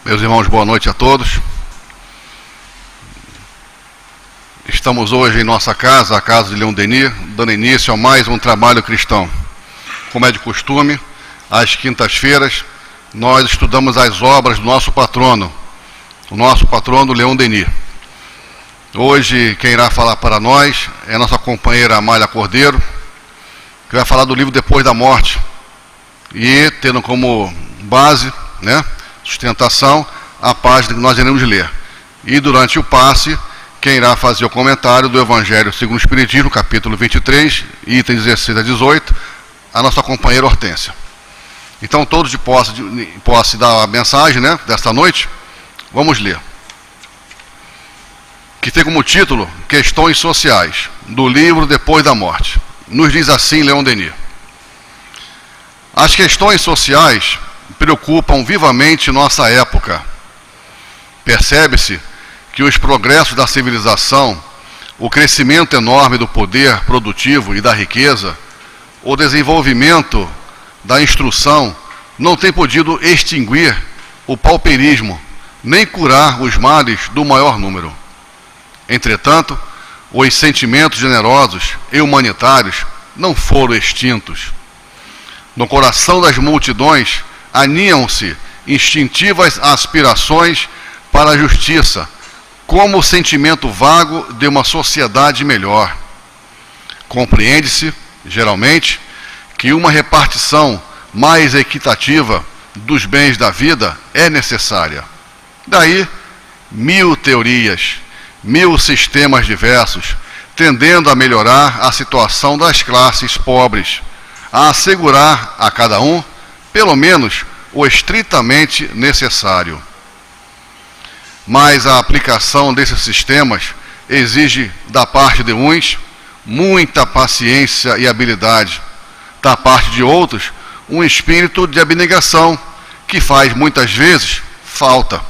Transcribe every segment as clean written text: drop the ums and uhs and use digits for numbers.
Meus irmãos, boa noite a todos. Estamos hoje em nossa casa, a casa de Leon Denis, dando início a mais um trabalho cristão. Como é de costume, às quintas-feiras, nós estudamos as obras do nosso patrono, o nosso patrono Leon Denis. Hoje, quem irá falar para nós é a nossa companheira Amália Cordeiro, que vai falar do livro Depois da Morte, e tendo como base, sustentação, a página que nós iremos ler. E durante o passe, quem irá fazer o comentário do Evangelho segundo o Espiritismo, capítulo 23, itens 16 a 18, a nossa companheira Hortência. Então, todos de posse da mensagem, desta noite, vamos ler. Que tem como título Questões Sociais, do livro Depois da Morte. Nos diz assim Leon Denis: as questões sociais preocupam vivamente nossa época. Percebe-se que os progressos da civilização, o crescimento enorme do poder produtivo e da riqueza, o desenvolvimento da instrução não tem podido extinguir o pauperismo, nem curar os males do maior número. Entretanto, os sentimentos generosos e humanitários não foram extintos. No coração das multidões aninham-se instintivas aspirações para a justiça, como o sentimento vago de uma sociedade melhor. Compreende-se, geralmente, que uma repartição mais equitativa dos bens da vida é necessária. Daí, 1000 teorias, 1000 sistemas diversos, tendendo a melhorar a situação das classes pobres, a assegurar a cada um, pelo menos, o estritamente necessário. Mas a aplicação desses sistemas exige, da parte de uns, muita paciência e habilidade, da parte de outros, um espírito de abnegação, que faz muitas vezes falta.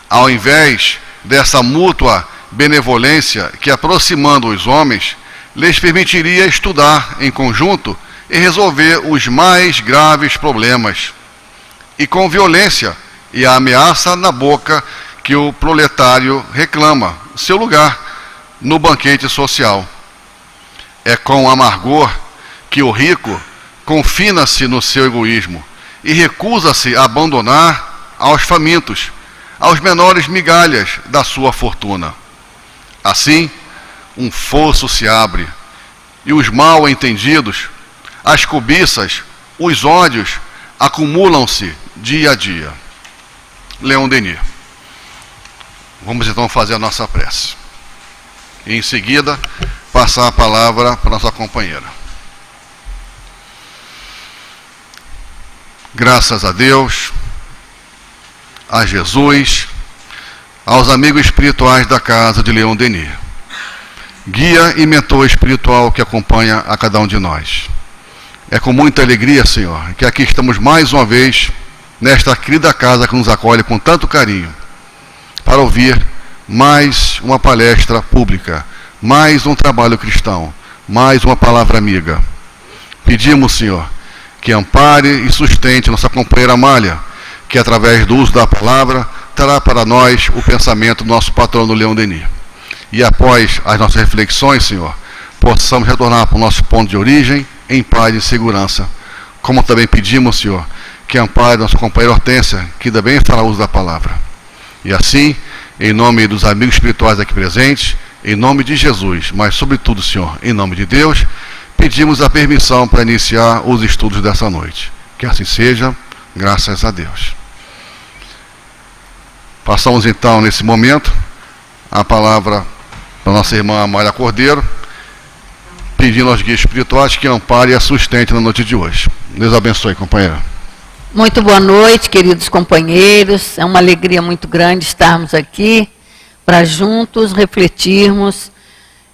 Ao invés dessa mútua benevolência que, aproximando os homens, lhes permitiria estudar em conjunto e resolver os mais graves problemas, e com violência e a ameaça na boca que o proletário reclama seu lugar no banquete social. É com amargor que o rico confina-se no seu egoísmo e recusa-se a abandonar aos famintos, aos menores migalhas da sua fortuna. Assim, um fosso se abre, e os mal entendidos, as cobiças, os ódios acumulam-se dia a dia. Leon Denis. Vamos então fazer a nossa prece. E em seguida, passar a palavra para a nossa companheira. Graças a Deus, a Jesus, aos amigos espirituais da casa de Leon Denis, guia e mentor espiritual que acompanha a cada um de nós. É com muita alegria, Senhor, que aqui estamos mais uma vez, nesta querida casa que nos acolhe com tanto carinho, para ouvir mais uma palestra pública, mais um trabalho cristão, mais uma palavra amiga. Pedimos, Senhor, que ampare e sustente nossa companheira Amália, que através do uso da palavra, trará para nós o pensamento do nosso patrono Leon Denis. E após as nossas reflexões, Senhor, possamos retornar para o nosso ponto de origem, em paz e segurança. Como também pedimos, Senhor, que ampare nossa companheira Hortência, que também fará uso da palavra. E assim, em nome dos amigos espirituais aqui presentes, em nome de Jesus, mas sobretudo, Senhor, em nome de Deus, pedimos a permissão para iniciar os estudos dessa noite. Que assim seja, graças a Deus. Passamos então, nesse momento, a palavra para nossa irmã Amália Cordeiro, pedindo aos guias espirituais que ampare e a sustente na noite de hoje. Deus abençoe, companheira. Muito boa noite, queridos companheiros. É uma alegria muito grande estarmos aqui para juntos refletirmos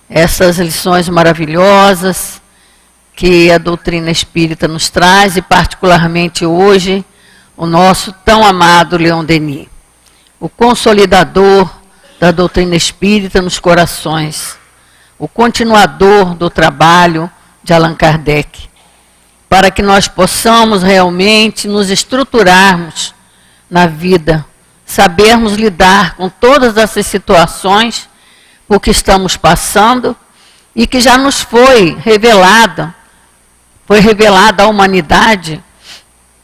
essas lições maravilhosas que a doutrina espírita nos traz, e particularmente hoje, o nosso tão amado Leon Denis, o consolidador da doutrina espírita nos corações, o continuador do trabalho de Allan Kardec, para que nós possamos realmente nos estruturarmos na vida, sabermos lidar com todas essas situações por que estamos passando e que já nos foi revelada à humanidade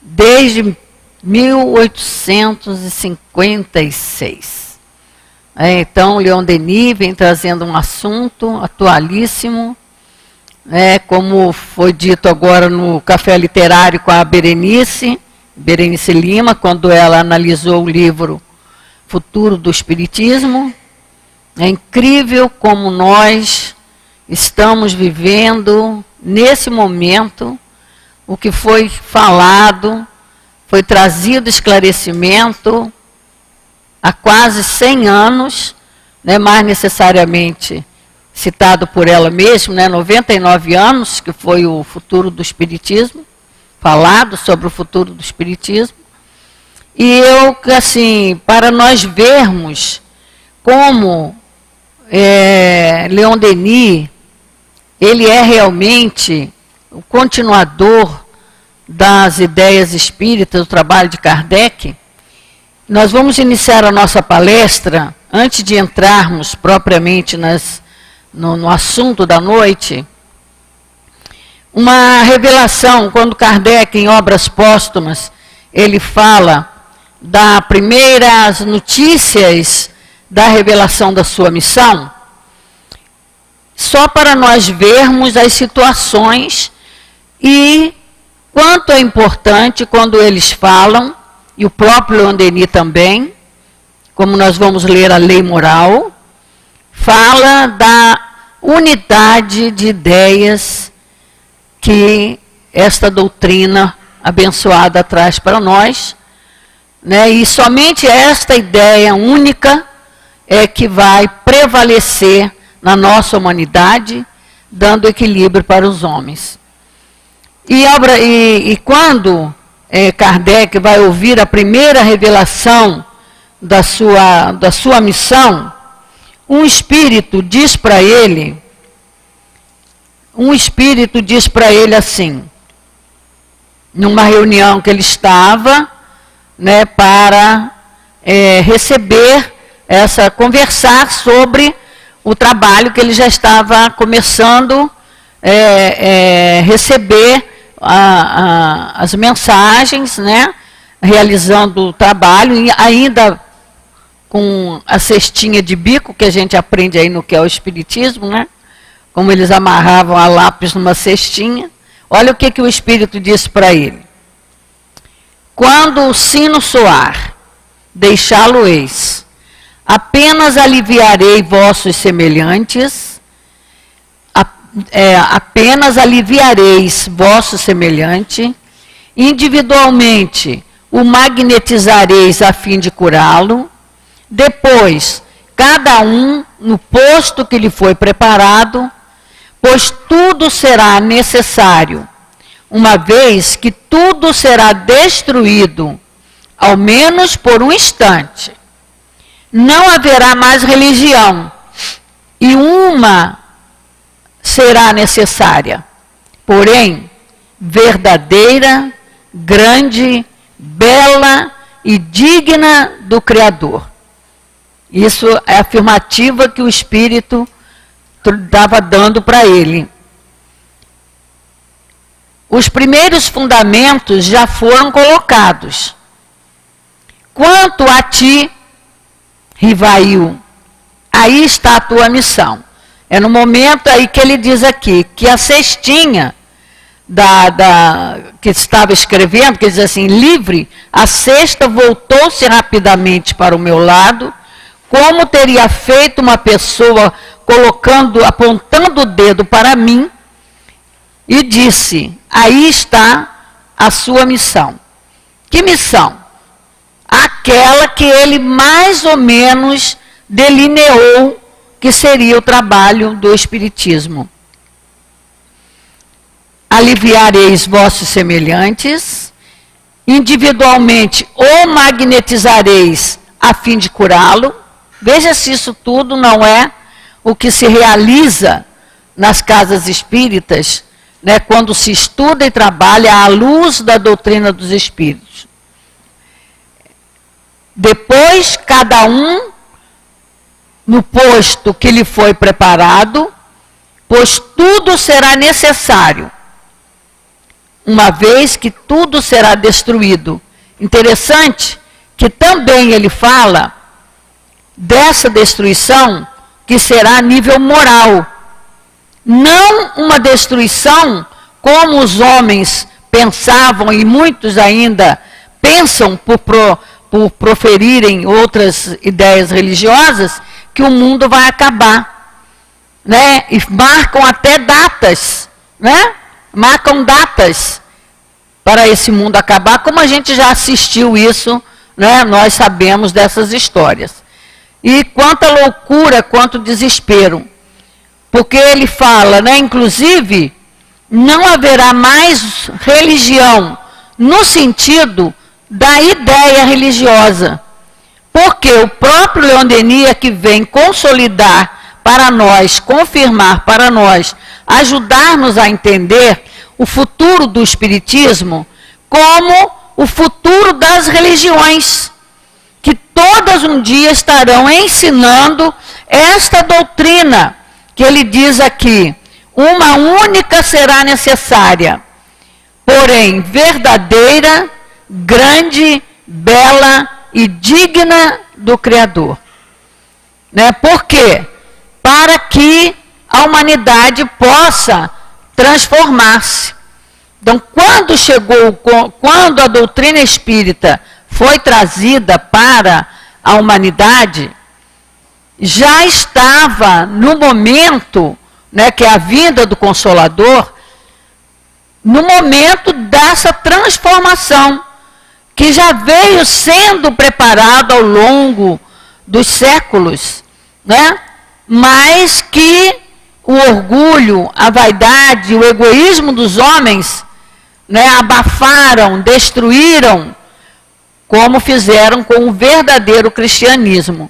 desde 1856. Então, Leon Denis vem trazendo um assunto atualíssimo, como foi dito agora no Café Literário com a Berenice Lima, quando ela analisou o livro Futuro do Espiritismo. É incrível como nós estamos vivendo, nesse momento, o que foi falado, foi trazido esclarecimento há quase 100 anos, mais necessariamente citado por ela mesma, 99 anos, que foi o Futuro do Espiritismo, falado sobre o futuro do Espiritismo. E eu, assim, para nós vermos como Leon Denis, ele é realmente o continuador das ideias espíritas, do trabalho de Kardec, nós vamos iniciar a nossa palestra, antes de entrarmos propriamente no assunto da noite, uma revelação, quando Kardec, em Obras Póstumas, ele fala das primeiras notícias da revelação da sua missão, só para nós vermos as situações e quanto é importante quando eles falam, e o próprio Leon Denis também, como nós vamos ler a Lei Moral, fala da unidade de ideias que esta doutrina abençoada traz para nós, e somente esta ideia única é que vai prevalecer na nossa humanidade, dando equilíbrio para os homens. E quando Kardec vai ouvir a primeira revelação da sua missão, um espírito diz para ele assim, numa reunião que ele estava, para conversar sobre o trabalho que ele já estava começando receber as mensagens, realizando o trabalho, e ainda com a cestinha de bico, que a gente aprende aí no que é o Espiritismo, como eles amarravam a lápis numa cestinha. Olha o que o Espírito disse para ele. Quando o sino soar, deixá-lo-eis, apenas aliviarei vossos semelhantes, apenas aliviareis vosso semelhante, individualmente o magnetizareis a fim de curá-lo, depois, cada um no posto que lhe foi preparado, pois tudo será necessário, uma vez que tudo será destruído, ao menos por um instante. Não haverá mais religião, e uma será necessária, porém, verdadeira, grande, bela e digna do Criador. Isso é a afirmativa que o Espírito estava dando para ele. Os primeiros fundamentos já foram colocados. Quanto a ti, Rivail, aí está a tua missão. É no momento aí que ele diz aqui, que a cestinha que estava escrevendo, que diz assim, livre, a cesta voltou-se rapidamente para o meu lado, como teria feito uma pessoa apontando o dedo para mim, e disse, aí está a sua missão. Que missão? Aquela que ele mais ou menos delineou que seria o trabalho do Espiritismo. Aliviareis vossos semelhantes, individualmente o magnetizareis a fim de curá-lo. Veja se isso tudo não é o que se realiza nas casas espíritas, quando se estuda e trabalha à luz da doutrina dos espíritos. Depois, cada um no posto que lhe foi preparado, pois tudo será necessário, uma vez que tudo será destruído. Interessante que também ele fala dessa destruição que será a nível moral. Não uma destruição como os homens pensavam, e muitos ainda pensam por proferirem outras ideias religiosas, que o mundo vai acabar, né? E marcam até datas, né? Marcam datas para esse mundo acabar, como a gente já assistiu isso, né? Nós sabemos dessas histórias. E quanta loucura, quanto desespero. Porque ele fala, né? Inclusive, não haverá mais religião no sentido da ideia religiosa. Porque o próprio Leon Denis é que vem consolidar para nós, confirmar para nós, ajudar-nos a entender o futuro do Espiritismo como o futuro das religiões, que todas um dia estarão ensinando esta doutrina, que ele diz aqui, uma única será necessária, porém verdadeira, grande, bela e digna do Criador. Né? Por quê? Para que a humanidade possa transformar-se. Então, quando a doutrina espírita foi trazida para a humanidade, já estava no momento, né, que é a vinda do Consolador, no momento dessa transformação, que já veio sendo preparado ao longo dos séculos, né? Mas que o orgulho, a vaidade, o egoísmo dos homens, né, abafaram, destruíram, como fizeram com o verdadeiro cristianismo.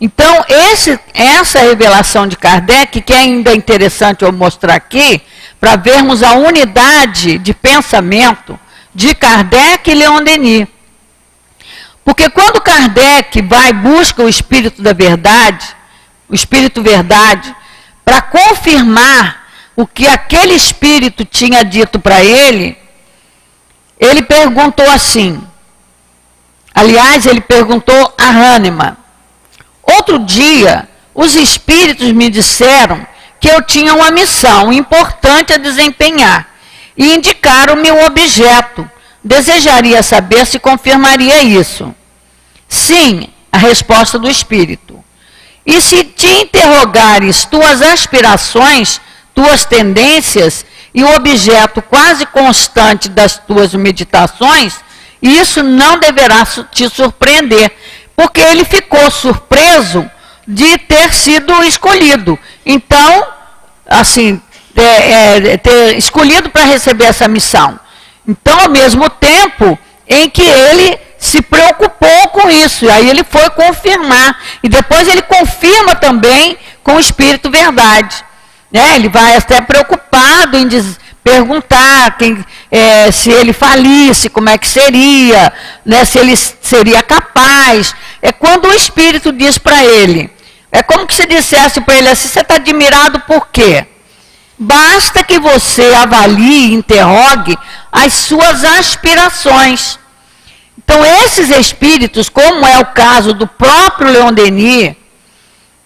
Então, essa revelação de Kardec, que ainda é interessante eu mostrar aqui, para vermos a unidade de pensamento de Kardec e Leon Denis. Porque quando Kardec busca o Espírito da Verdade, o Espírito Verdade, para confirmar o que aquele Espírito tinha dito para ele, ele perguntou assim, aliás, ele perguntou a Hahnemann, outro dia, os Espíritos me disseram que eu tinha uma missão importante a desempenhar, e indicaram-me o objeto. Desejaria saber se confirmaria isso. Sim, a resposta do Espírito. E se te interrogares tuas aspirações, tuas tendências e o objeto quase constante das tuas meditações, isso não deverá te surpreender, porque ele ficou surpreso de ter sido escolhido. Então, assim, ter escolhido para receber essa missão. Então, ao mesmo tempo em que ele se preocupou com isso, e aí ele foi confirmar, e depois ele confirma também com o Espírito Verdade. Né? Ele vai até preocupado em perguntar se ele falisse, como é que seria, né? Se ele seria capaz. É quando o Espírito diz para ele, é como que se dissesse para ele assim, você está admirado por quê? Basta que você avalie e interrogue as suas aspirações. Então, esses espíritos, como é o caso do próprio Leon Denis,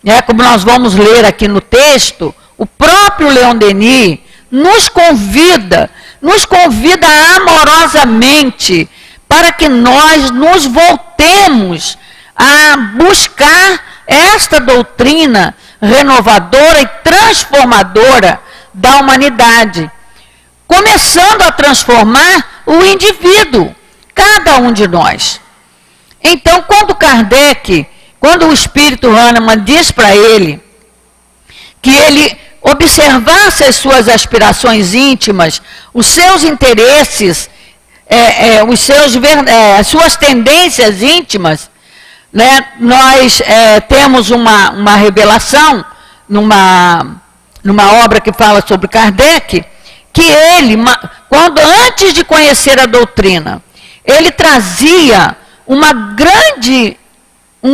né, como nós vamos ler aqui no texto, o próprio Leon Denis nos convida amorosamente para que nós nos voltemos a buscar esta doutrina renovadora e transformadora da humanidade, começando a transformar o indivíduo, cada um de nós. Então, quando o Espírito Hahnemann diz para ele que ele observasse as suas aspirações íntimas, os seus interesses, as suas tendências íntimas, né? Nós temos uma revelação numa obra que fala sobre Kardec, que ele, antes de conhecer a doutrina, ele trazia um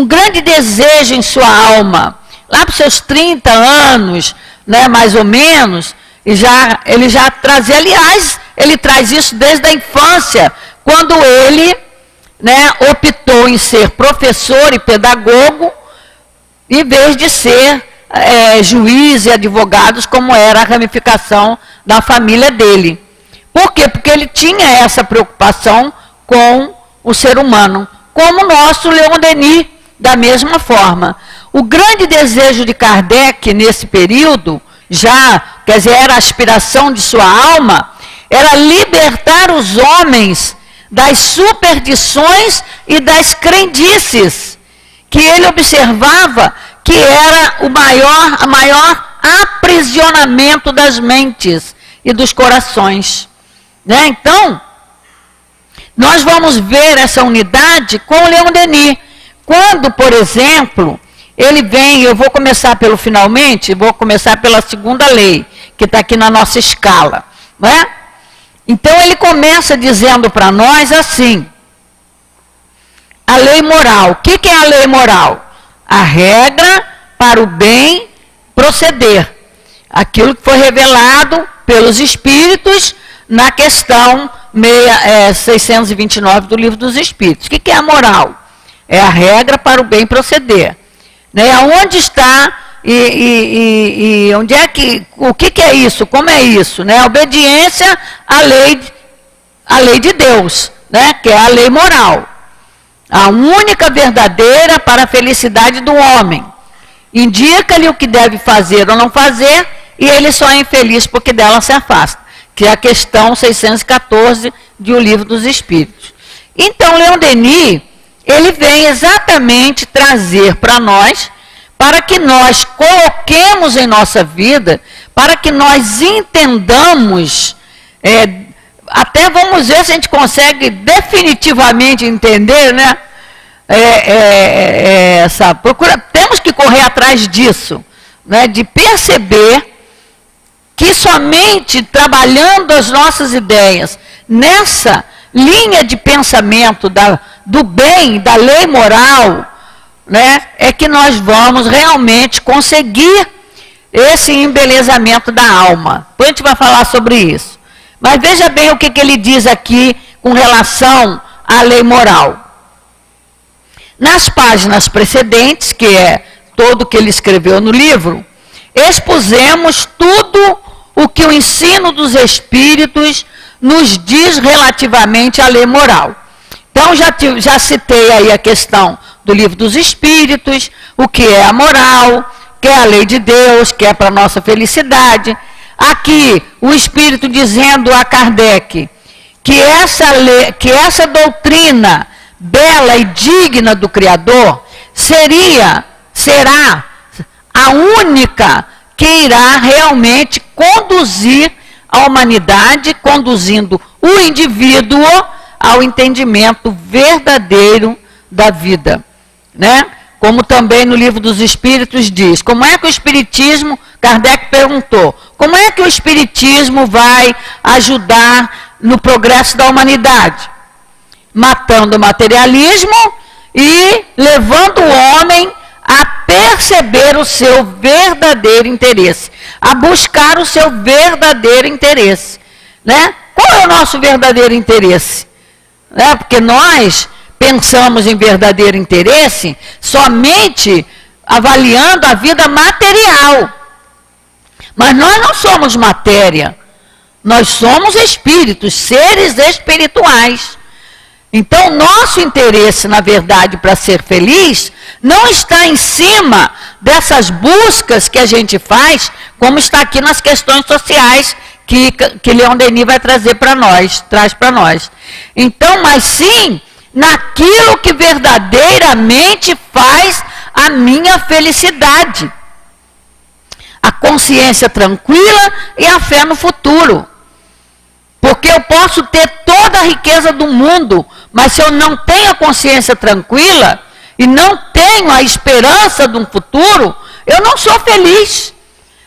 grande desejo em sua alma. Lá para os seus 30 anos, né, mais ou menos, ele já trazia, aliás, ele traz isso desde a infância, quando ele, né, optou em ser professor e pedagogo, em vez de ser juiz e advogados, como era a ramificação da família dele. Por quê? Porque ele tinha essa preocupação com o ser humano, como o nosso Leon Denis, da mesma forma. O grande desejo de Kardec nesse período, quer dizer, era a aspiração de sua alma, era libertar os homens das superstições e das crendices, que ele observava que era o maior aprisionamento das mentes e dos corações. Né? Então, nós vamos ver essa unidade com o Leon Denis. Quando, por exemplo, ele vem, eu vou começar pelo finalmente, vou começar pela segunda lei, que está aqui na nossa escala. Né? Então, ele começa dizendo para nós assim, a lei moral. O que é a lei moral? A regra para o bem proceder. Aquilo que foi revelado pelos Espíritos na questão 629 do Livro dos Espíritos. O que é a moral? É a regra para o bem proceder. Né? Onde está e onde é que, o que é isso? Como é isso? Né? A obediência à lei de Deus, né? Que é a lei moral. A única verdadeira para a felicidade do homem. Indica-lhe o que deve fazer ou não fazer, e ele só é infeliz porque dela se afasta. Que é a questão 614 do Livro dos Espíritos. Então, Leon Denis, ele vem exatamente trazer para nós, para que nós coloquemos em nossa vida, para que nós entendamos, até vamos ver se a gente consegue definitivamente entender, né? Essa procura, temos que correr atrás disso, né? De perceber que somente trabalhando as nossas ideias nessa linha de pensamento do bem, da lei moral, né, é que nós vamos realmente conseguir esse embelezamento da alma. Depois a gente vai falar sobre isso. Mas veja bem o que ele diz aqui com relação à lei moral. Nas páginas precedentes, que é todo o que ele escreveu no livro, expusemos tudo o que o ensino dos Espíritos nos diz relativamente à lei moral. Então, já citei aí a questão do Livro dos Espíritos, o que é a moral, que é a lei de Deus, que é para a nossa felicidade. Aqui, o Espírito dizendo a Kardec que essa doutrina bela e digna do Criador será a única que irá realmente conduzir a humanidade, conduzindo o indivíduo ao entendimento verdadeiro da vida, né? Como também no Livro dos Espíritos diz, como é que o Espiritismo, Kardec perguntou, como é que o Espiritismo vai ajudar no progresso da humanidade? Matando o materialismo e levando o homem a perceber o seu verdadeiro interesse, a buscar o seu verdadeiro interesse, né? Qual é o nosso verdadeiro interesse? Né? Porque nós pensamos em verdadeiro interesse somente avaliando a vida material. Mas nós não somos matéria, nós somos espíritos, seres espirituais. Então, nosso interesse, na verdade, para ser feliz, não está em cima dessas buscas que a gente faz, como está aqui nas questões sociais, que Leon Denis vai trazer para nós, traz para nós. Então, mas sim, naquilo que verdadeiramente faz a minha felicidade. A consciência tranquila e a fé no futuro. Porque eu posso ter toda a riqueza do mundo, mas se eu não tenho a consciência tranquila e não tenho a esperança de um futuro, eu não sou feliz.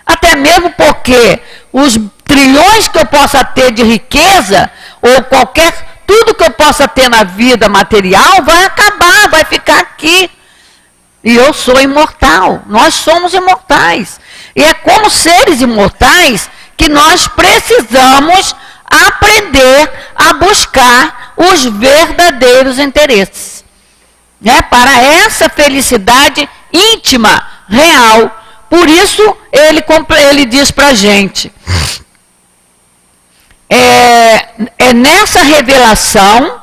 Até mesmo porque os trilhões que eu possa ter de riqueza, ou qualquer tudo que eu possa ter na vida material vai acabar, vai ficar aqui. E eu sou imortal, nós somos imortais. E é como seres imortais que nós precisamos aprender a buscar os verdadeiros interesses, né? Para essa felicidade íntima, real. Por isso, ele diz para a gente, é nessa revelação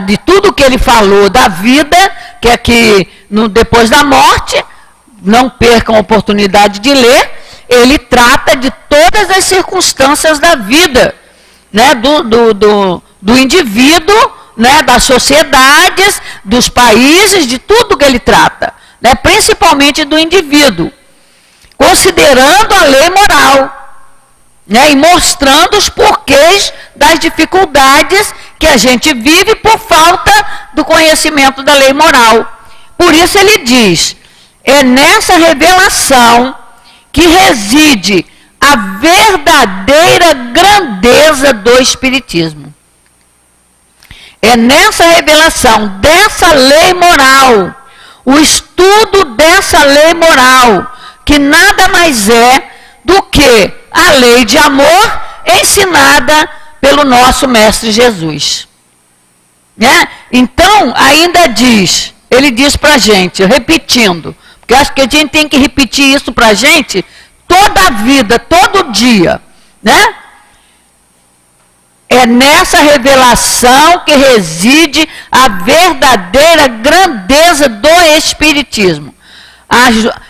de tudo que ele falou da vida, que aqui depois da morte, não percam a oportunidade de ler, ele trata de todas as circunstâncias da vida, né, do indivíduo, né, das sociedades, dos países, de tudo que ele trata, né, principalmente do indivíduo, considerando a lei moral, né, e mostrando os porquês das dificuldades que a gente vive por falta do conhecimento da lei moral. Por isso ele diz, é nessa revelação que reside a verdadeira grandeza do Espiritismo. É nessa revelação dessa lei moral, o estudo dessa lei moral, que nada mais é do que a lei de amor ensinada pelo nosso Mestre Jesus. Né? Então, ainda diz, ele diz para a gente, repetindo, porque acho que a gente tem que repetir isso para a gente toda a vida, todo dia, né? É nessa revelação que reside a verdadeira grandeza do Espiritismo.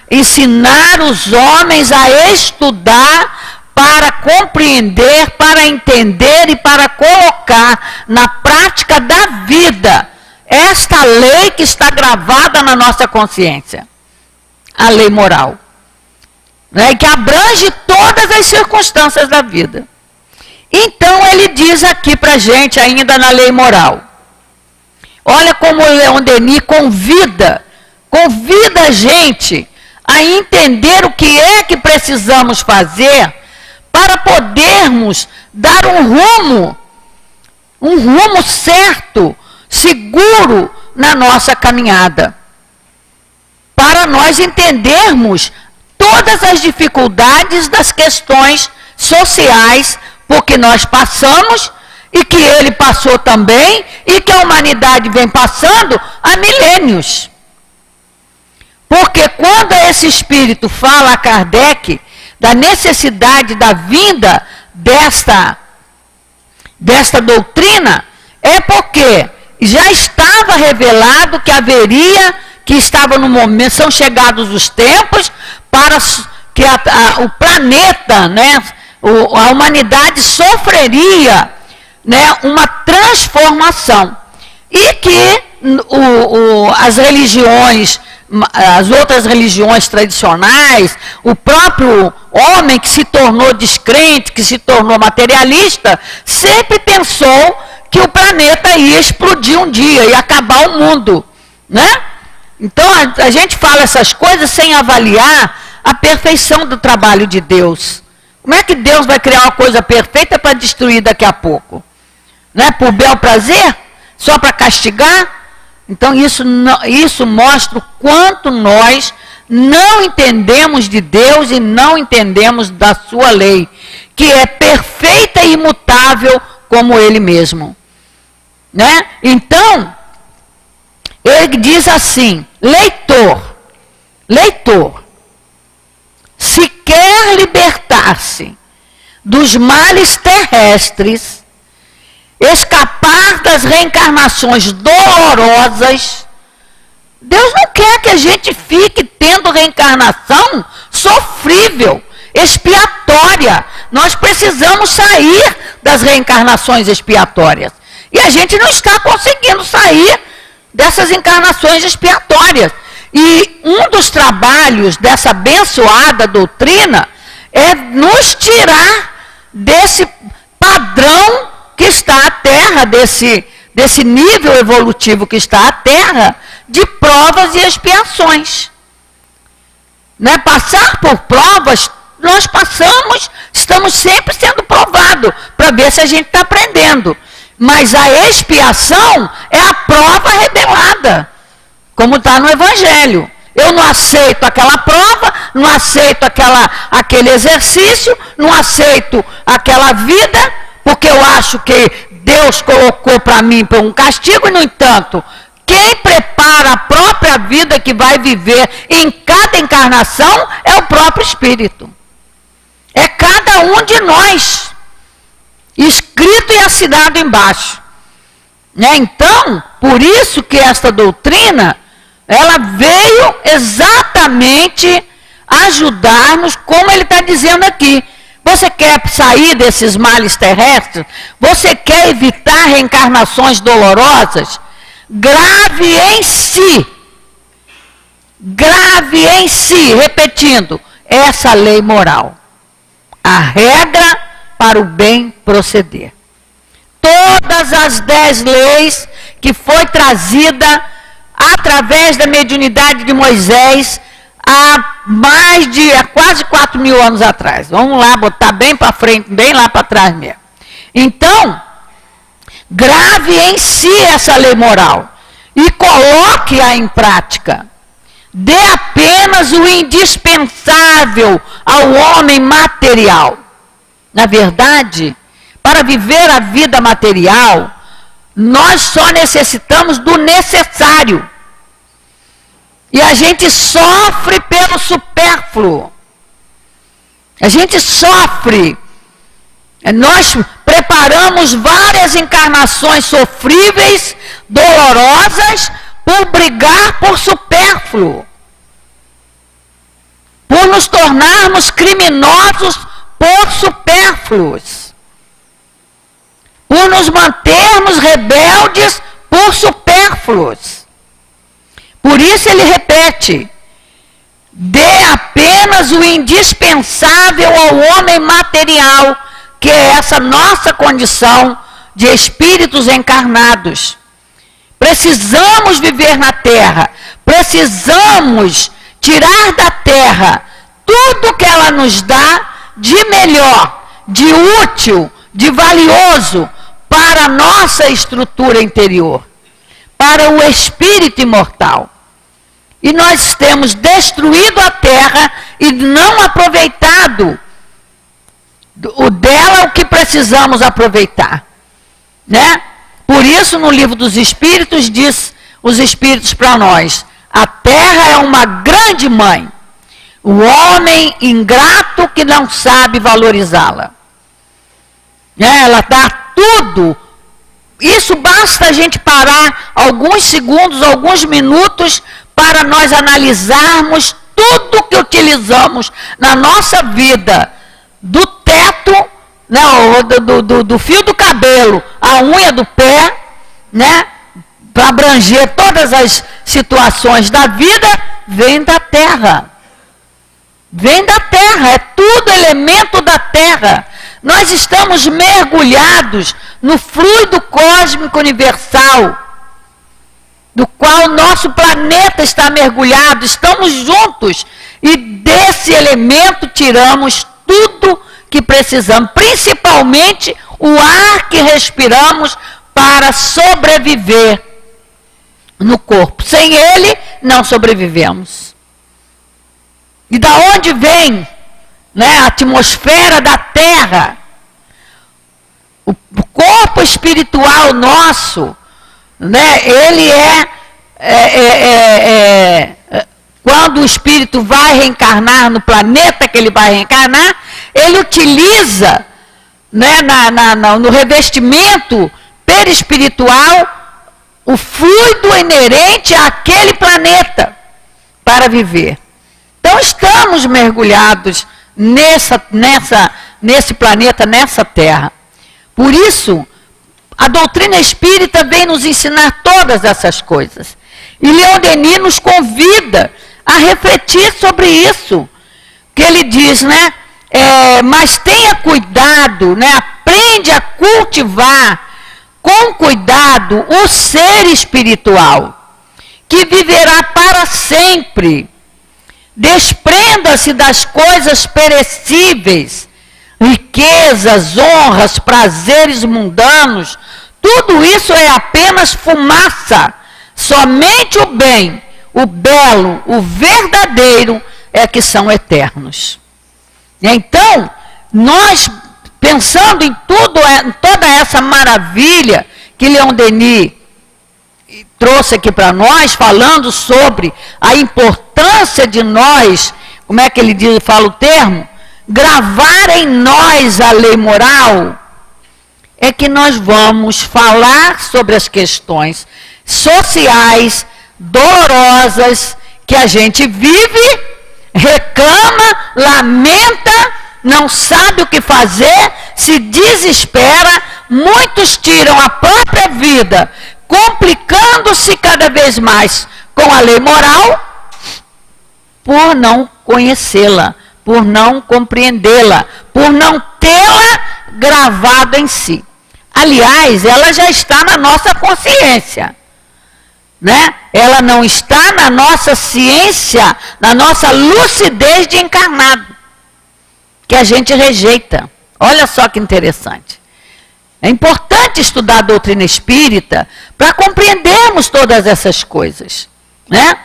Ensinar os homens a estudar para compreender, para entender e para colocar na prática da vida esta lei que está gravada na nossa consciência. A lei moral, né, que abrange todas as circunstâncias da vida. Então ele diz aqui para a gente, ainda na lei moral, olha como o Leon Denis convida a gente a entender o que é que precisamos fazer para podermos dar um rumo certo, seguro na nossa caminhada. Para nós entendermos todas as dificuldades das questões sociais por que nós passamos e que ele passou também e que a humanidade vem passando há milênios. Porque quando esse espírito fala a Kardec da necessidade da vinda desta doutrina, é porque já estava revelado que haveria, que estava no momento, são chegados os tempos para que o planeta, né, a humanidade sofreria, né, uma transformação. E que as religiões, as outras religiões tradicionais, o próprio homem que se tornou descrente, que se tornou materialista, sempre pensou que o planeta ia explodir um dia, ia acabar o mundo, né? Então a gente fala essas coisas sem avaliar a perfeição do trabalho de Deus. Como é que Deus vai criar uma coisa perfeita para destruir daqui a pouco? Né? Por bel prazer? Só para castigar? Então isso mostra o quanto nós não entendemos de Deus e não entendemos da sua lei, que é perfeita e imutável como Ele mesmo. Né? Então, ele diz assim, leitor, se quer libertar-se dos males terrestres, escapar das reencarnações dolorosas, Deus não quer que a gente fique tendo reencarnação sofrível, expiatória. Nós precisamos sair das reencarnações expiatórias. E a gente não está conseguindo sair dessas encarnações expiatórias. E um dos trabalhos dessa abençoada doutrina é nos tirar desse padrão que está a Terra, desse nível evolutivo que está a Terra, de provas e expiações. Né? Passar por provas, nós passamos, estamos sempre sendo provados, para ver se a gente está aprendendo. Mas a expiação é a prova revelada, como está no Evangelho. Eu não aceito aquela prova, não aceito aquele exercício, não aceito aquela vida, porque eu acho que Deus colocou para mim um castigo, e, no entanto, quem prepara a própria vida que vai viver em cada encarnação é o próprio Espírito. É cada um de nós, escrito e assinado embaixo. Né? Então, por isso que esta doutrina, ela veio exatamente ajudar-nos, como ele está dizendo aqui. Você quer sair desses males terrestres? Você quer evitar reencarnações dolorosas? Grave em si, repetindo, essa lei moral. A regra para o bem proceder. Todas as 10 leis que foi trazida através da mediunidade de Moisés há quase 4.000 anos atrás. Vamos lá, botar bem para frente, bem lá para trás mesmo. Então, grave em si essa lei moral e coloque-a em prática. Dê apenas o indispensável ao homem material. Na verdade, para viver a vida material, nós só necessitamos do necessário. E a gente sofre pelo supérfluo. A gente sofre. Nós preparamos várias encarnações sofríveis, dolorosas, por brigar por supérfluo. Por nos tornarmos criminosos por supérfluos. Por nos mantermos rebeldes por supérfluos. Por isso ele repete: dê apenas o indispensável ao homem material, que é essa nossa condição de espíritos encarnados. Precisamos viver na terra, precisamos tirar da terra tudo que ela nos dá de melhor, de útil, de valioso para a nossa estrutura interior, para o espírito imortal. E nós temos destruído a terra e não aproveitado dela o que precisamos aproveitar, né? Por isso, no livro dos Espíritos, diz os Espíritos para nós: a terra é uma grande mãe, o homem ingrato que não sabe valorizá-la. Ela dá tudo. Isso basta a gente parar alguns segundos, alguns minutos, para nós analisarmos tudo que utilizamos na nossa vida, do teto, né, do fio do cabelo, a unha do pé, né, para abranger todas as situações da vida, vem da terra. Vem da terra, é tudo elemento da terra. Nós estamos mergulhados no fluido cósmico universal, do qual o nosso planeta está mergulhado, estamos juntos, e desse elemento tiramos tudo que precisamos, principalmente o ar que respiramos para sobreviver no corpo. Sem ele, não sobrevivemos. E da onde vem, né, a atmosfera da Terra? O corpo espiritual nosso, né, ele quando o espírito vai reencarnar no planeta que ele vai reencarnar, ele utiliza, né, no revestimento perispiritual o fluido inerente àquele planeta para viver. Então estamos mergulhados nesse planeta, nessa terra. Por isso, a doutrina espírita vem nos ensinar todas essas coisas. E Leon Denis nos convida a refletir sobre isso. Que ele diz, né? Mas tenha cuidado, né? Aprende a cultivar com cuidado o ser espiritual, que viverá para sempre. Desprenda-se das coisas perecíveis, riquezas, honras, prazeres mundanos, Tudo isso é apenas fumaça. Somente o bem, o belo, o verdadeiro é que são eternos. Então, nós pensando em toda essa maravilha que Leon Denis trouxe aqui para nós, falando sobre a importância de nós, como é que ele diz, fala o termo? Gravar em nós a lei moral, é que nós vamos falar sobre as questões sociais, dolorosas, que a gente vive, reclama, lamenta, não sabe o que fazer, se desespera, muitos tiram a própria vida, complicando-se cada vez mais com a lei moral, por não conhecê-la, por não compreendê-la, por não tê-la gravada em si. Aliás, ela já está na nossa consciência, né? Ela não está na nossa ciência, na nossa lucidez de encarnado, que a gente rejeita. Olha só que interessante. É importante estudar a doutrina espírita para compreendermos todas essas coisas, né?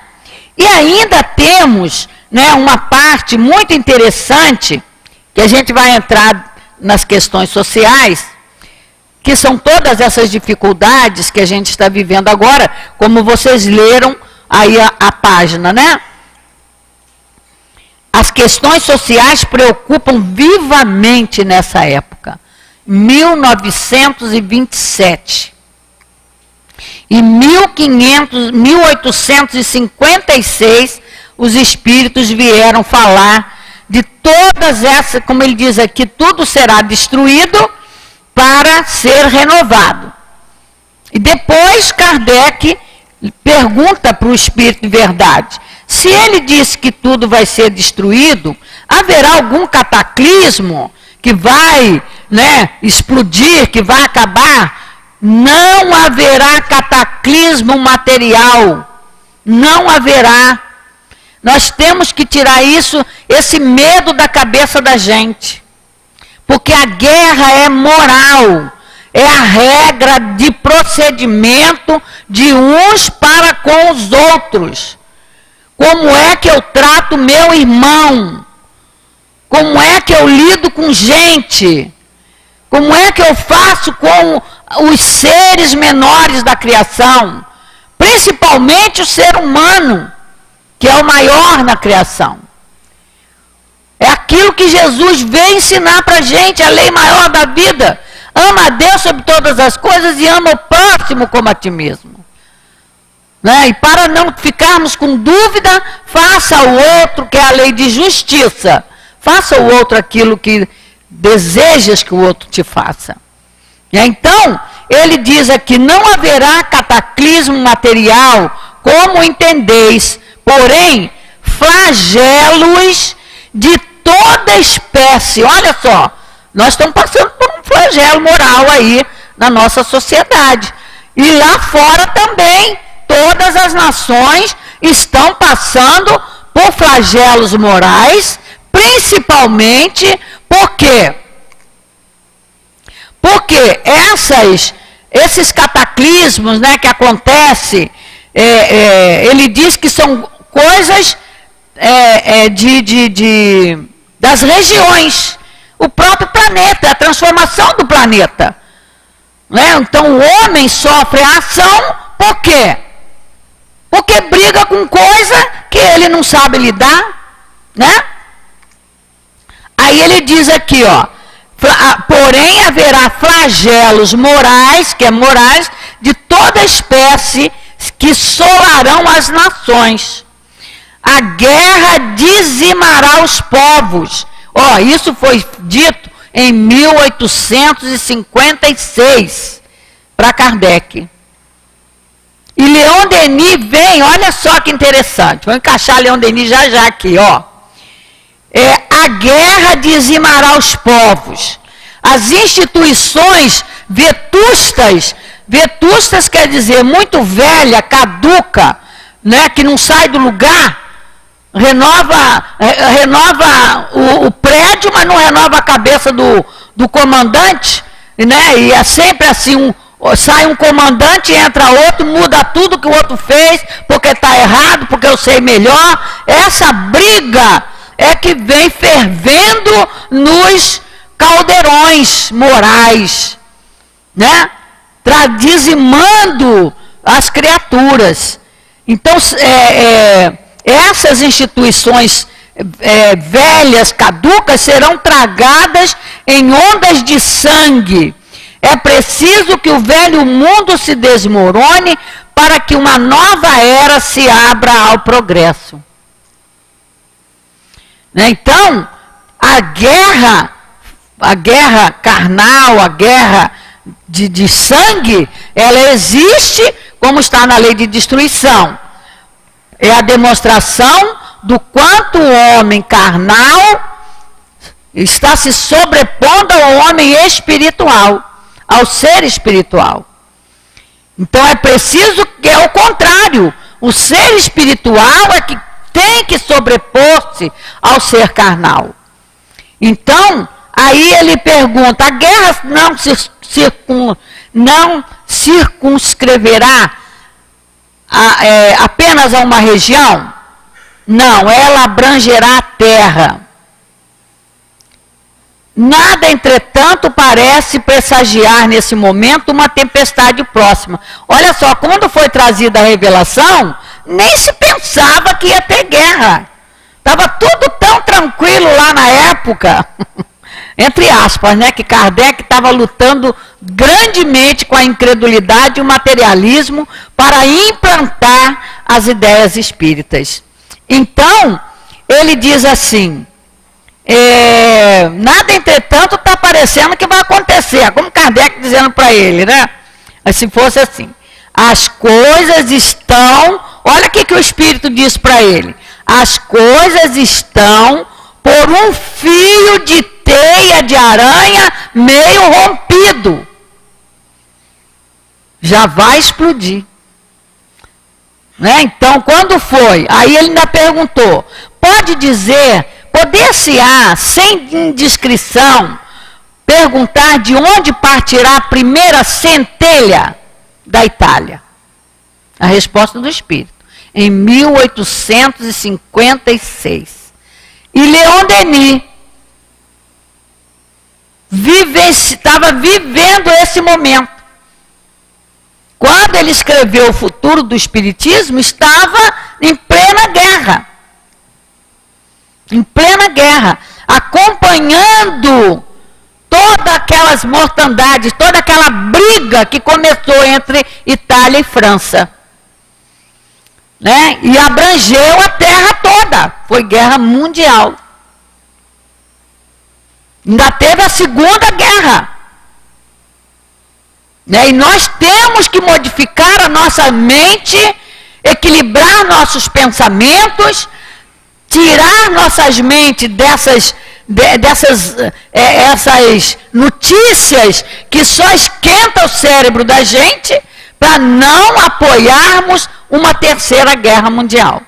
E ainda temos, né, uma parte muito interessante, que a gente vai entrar nas questões sociais, que são todas essas dificuldades que a gente está vivendo agora, como vocês leram aí a página, né? As questões sociais preocupam vivamente nessa época. 1927. Em 1856, os espíritos vieram falar de todas essas, como ele diz aqui, tudo será destruído para ser renovado. E depois Kardec pergunta para o Espírito de Verdade, se ele disse que tudo vai ser destruído, haverá algum cataclismo que vai, né, explodir, que vai acabar? Não haverá cataclismo material, não haverá. Nós temos que tirar isso, esse medo da cabeça da gente. Porque a guerra é moral, é a regra de procedimento de uns para com os outros. Como é que eu trato meu irmão? Como é que eu lido com gente? Como é que eu faço com os seres menores da criação? Principalmente o ser humano, que é o maior na criação. É aquilo que Jesus veio ensinar para a gente, a lei maior da vida. Ama a Deus sobre todas as coisas e ama o próximo como a ti mesmo. Né? E para não ficarmos com dúvida, faça ao outro, que é a lei de justiça. Faça ao outro aquilo que desejas que o outro te faça. E então, ele diz aqui, não haverá cataclismo material, como entendeis, porém, flagelos de toda espécie. Olha só, nós estamos passando por um flagelo moral aí na nossa sociedade. E lá fora também, todas as nações estão passando por flagelos morais, principalmente porque esses cataclismos, né, que acontecem, ele diz que são coisas das regiões, o próprio planeta, a transformação do planeta. Né? Então o homem sofre a ação, por quê? Porque briga com coisa que ele não sabe lidar, né? Aí ele diz aqui, ó, porém haverá flagelos morais, que é morais, de toda espécie que solarão as nações. A guerra dizimará os povos. Ó, isso foi dito em 1856 para Kardec. E Leon Denis vem, olha só que interessante. Vou encaixar Leon Denis já aqui, ó. A guerra dizimará os povos. As instituições vetustas quer dizer muito velha, caduca, né, que não sai do lugar, renova o prédio, mas não renova a cabeça do comandante, né, e é sempre assim sai um comandante, entra outro, muda tudo que o outro fez, porque está errado, porque eu sei melhor. Essa briga é que vem fervendo nos caldeirões morais, né? Dizimando as criaturas. Então, essas instituições velhas, caducas, serão tragadas em ondas de sangue. É preciso que o velho mundo se desmorone para que uma nova era se abra ao progresso. Então, a guerra carnal, a guerra de sangue, ela existe como está na lei de destruição. É a demonstração do quanto o homem carnal está se sobrepondo ao homem espiritual, ao ser espiritual. Então é preciso que é o contrário. O ser espiritual é que tem que sobrepor-se ao ser carnal. Então, aí ele pergunta, a guerra não circunscreverá apenas a uma região? Não, ela abrangerá a terra. Nada, entretanto, parece pressagiar nesse momento uma tempestade próxima. Olha só, quando foi trazida a revelação, nem se pensava que ia ter guerra. Estava tudo tão tranquilo lá na época, entre aspas, né, que Kardec estava lutando grandemente com a incredulidade e o materialismo para implantar as ideias espíritas. Então, ele diz assim, nada, entretanto, está parecendo que vai acontecer, como Kardec dizendo para ele, né? Mas se fosse assim, as coisas estão, olha o que o Espírito diz para ele, as coisas estão por um fio de teia de aranha meio rompido. Já vai explodir. Né? Então, quando foi? Aí ele ainda perguntou, pode dizer, poder-se-á, sem indiscrição, perguntar de onde partirá a primeira centelha da Itália? A resposta do Espírito, em 1856. E Leon Denis estava vivendo esse momento. Quando ele escreveu o Futuro do Espiritismo, estava em plena guerra. Em plena guerra, acompanhando todas aquelas mortandades, toda aquela briga que começou entre Itália e França. Né? E abrangeu a terra toda. Foi guerra mundial. Ainda teve a Segunda Guerra. Né? E nós temos que modificar a nossa mente, equilibrar nossos pensamentos, tirar nossas mentes dessas notícias que só esquentam o cérebro da gente, para não apoiarmos uma terceira guerra mundial.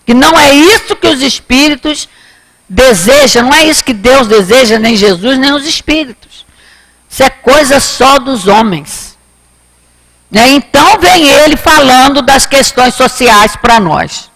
Que não é isso que os espíritos desejam, não é isso que Deus deseja, nem Jesus, nem os espíritos. Isso é coisa só dos homens. Né? Então vem ele falando das questões sociais para nós.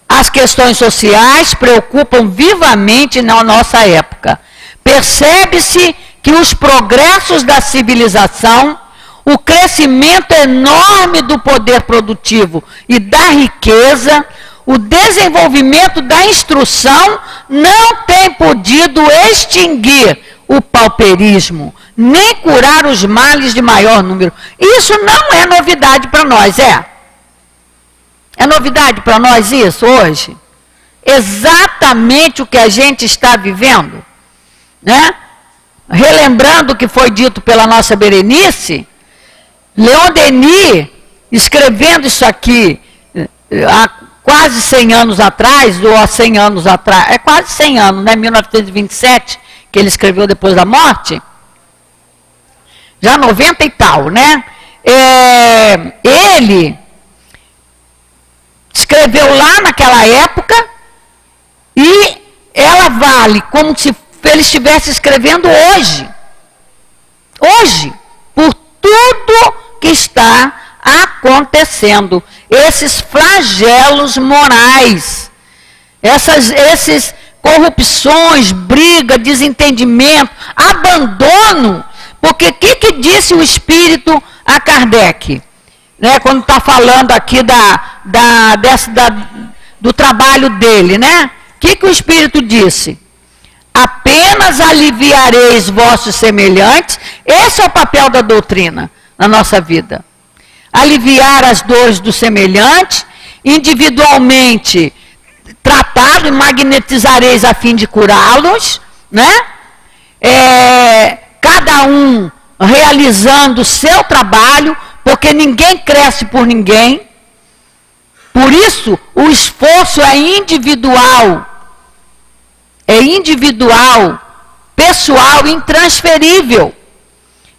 As questões sociais preocupam vivamente na nossa época. Percebe-se que os progressos da civilização, o crescimento enorme do poder produtivo e da riqueza, o desenvolvimento da instrução não tem podido extinguir o pauperismo, nem curar os males de maior número. Isso não é novidade para nós, é? É novidade para nós isso hoje? Exatamente o que a gente está vivendo, né? Relembrando o que foi dito pela nossa Berenice, Leon Denis, escrevendo isso aqui há quase 100 anos atrás, ou há 100 anos atrás, é quase 100 anos, né? 1927, que ele escreveu depois da morte, já 90 e tal, né? Ele escreveu lá naquela época e ela vale como se ele estivesse escrevendo hoje. Hoje. por tudo que está acontecendo. Esses flagelos morais, esses corrupções, briga, desentendimento, abandono. Porque o que disse o Espírito a Kardec? Né, quando está falando aqui do trabalho dele, né? O que o Espírito disse? Apenas aliviareis vossos semelhantes. Esse é o papel da doutrina na nossa vida. Aliviar as dores do semelhante, individualmente tratado, e magnetizareis a fim de curá-los, né? Cada um realizando o seu trabalho, porque ninguém cresce por ninguém. Por isso, o esforço é individual. É individual, pessoal, intransferível.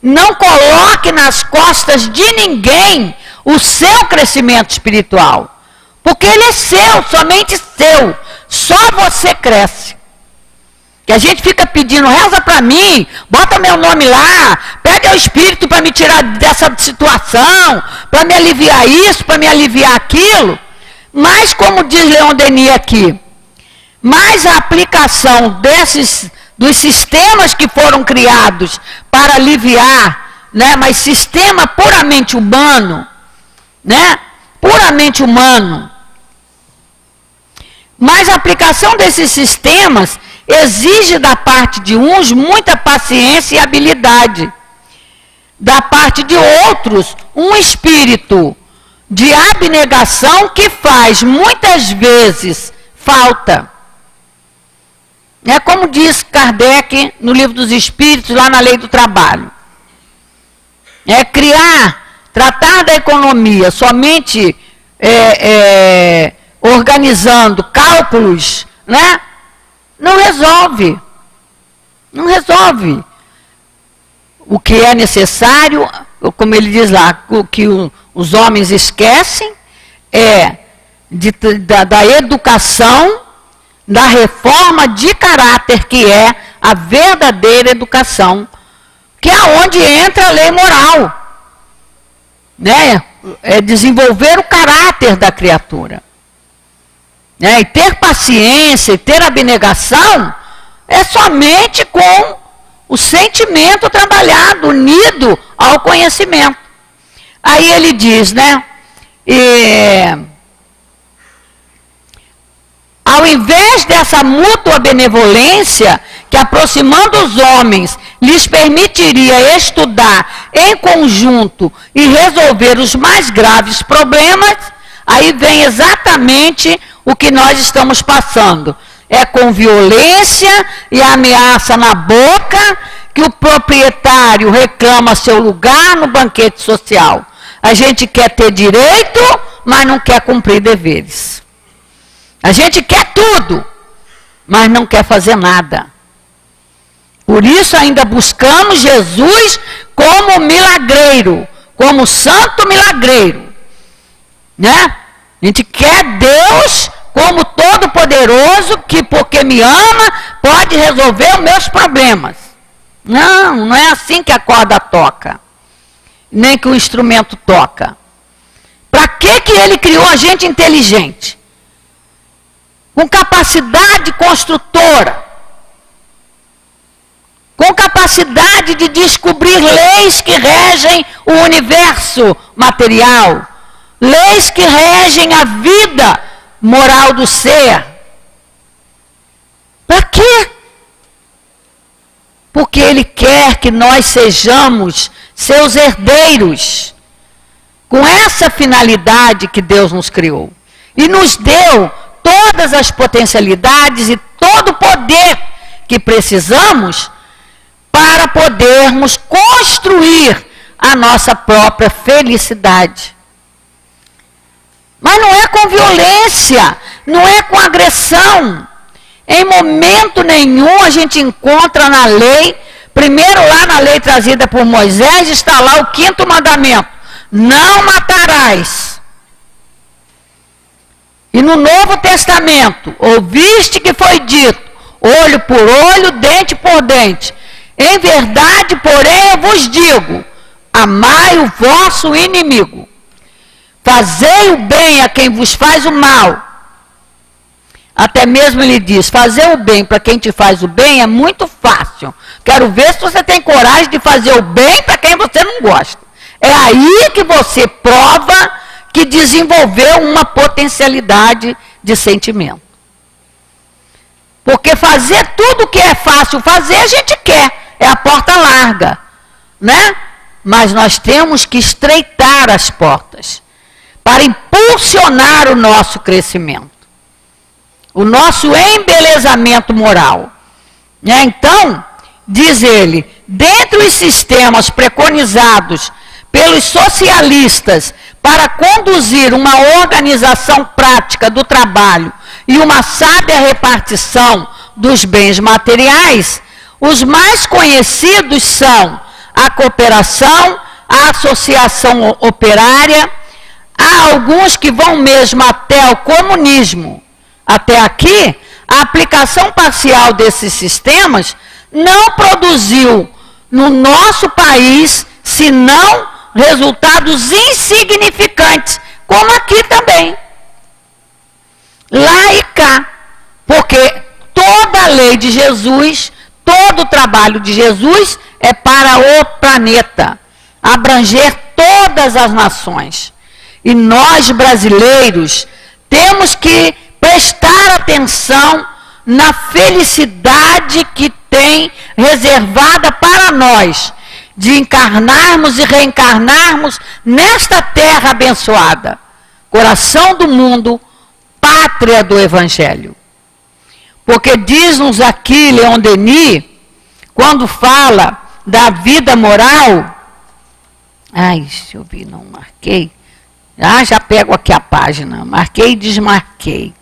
Não coloque nas costas de ninguém o seu crescimento espiritual. Porque ele é seu, somente seu. Só você cresce. Que a gente fica pedindo, reza para mim, bota meu nome lá, pede ao Espírito para me tirar dessa situação, para me aliviar isso, para me aliviar aquilo. Mas, como diz Leon Denis aqui, mas a aplicação dos sistemas que foram criados para aliviar, né, mas sistema puramente humano, né, puramente humano, mas a aplicação desses sistemas exige da parte de uns muita paciência e habilidade, da parte de outros um espírito de abnegação que faz muitas vezes falta. É como diz Kardec no Livro dos Espíritos, lá na Lei do Trabalho. Tratar da economia somente organizando cálculos, né? Não resolve. Não resolve. O que é necessário, como ele diz lá, o que os homens esquecem é da educação, da reforma de caráter, que é a verdadeira educação, que é onde entra a lei moral, né? É desenvolver o caráter da criatura, né? E ter paciência, e ter abnegação, é somente com o sentimento trabalhado, unido ao conhecimento. Aí ele diz, né? Ao invés dessa mútua benevolência, que aproximando os homens, lhes permitiria estudar em conjunto e resolver os mais graves problemas, aí vem exatamente o que nós estamos passando. É com violência e ameaça na boca que o proprietário reclama seu lugar no banquete social. A gente quer ter direito, mas não quer cumprir deveres. A gente quer tudo, mas não quer fazer nada. Por isso ainda buscamos Jesus como milagreiro, como santo milagreiro, né? A gente quer Deus como todo-poderoso, que porque me ama, pode resolver os meus problemas. Não, não é assim que a corda toca, nem que o instrumento toca. Para que ele criou a gente inteligente? Com capacidade construtora, com capacidade de descobrir leis que regem o universo material, leis que regem a vida moral do ser. Para quê? Porque ele quer que nós sejamos seus herdeiros, com essa finalidade que Deus nos criou. E nos deu todas as potencialidades e todo o poder que precisamos para podermos construir a nossa própria felicidade. Mas não é com violência, não é com agressão. Em momento nenhum a gente encontra na lei, primeiro lá na lei trazida por Moisés, está lá o 5º mandamento: não matarás. E no Novo Testamento, ouviste que foi dito, olho por olho, dente por dente. Em verdade, porém, eu vos digo, amai o vosso inimigo, fazei o bem a quem vos faz o mal. Até mesmo ele diz, fazer o bem para quem te faz o bem é muito fácil. Quero ver se você tem coragem de fazer o bem para quem você não gosta. É aí que você prova que desenvolveu uma potencialidade de sentimento. Porque fazer tudo que é fácil fazer, a gente quer. É a porta larga, né? Mas nós temos que estreitar as portas para impulsionar o nosso crescimento, o nosso embelezamento moral. Então, diz ele, dentre os sistemas preconizados pelos socialistas para conduzir uma organização prática do trabalho e uma sábia repartição dos bens materiais, os mais conhecidos são a cooperação, a associação operária, há alguns que vão mesmo até o comunismo. Até aqui, a aplicação parcial desses sistemas não produziu no nosso país, senão resultados insignificantes, como aqui também. Lá e cá. Porque toda a lei de Jesus, todo o trabalho de Jesus é para o planeta, abranger todas as nações. E nós, brasileiros, temos que prestar atenção na felicidade que tem reservada para nós, de encarnarmos e reencarnarmos nesta terra abençoada, coração do mundo, pátria do Evangelho. Porque diz-nos aqui Leon Denis, quando fala da vida moral, deixa eu ver, não marquei, já pego aqui a página, marquei e desmarquei,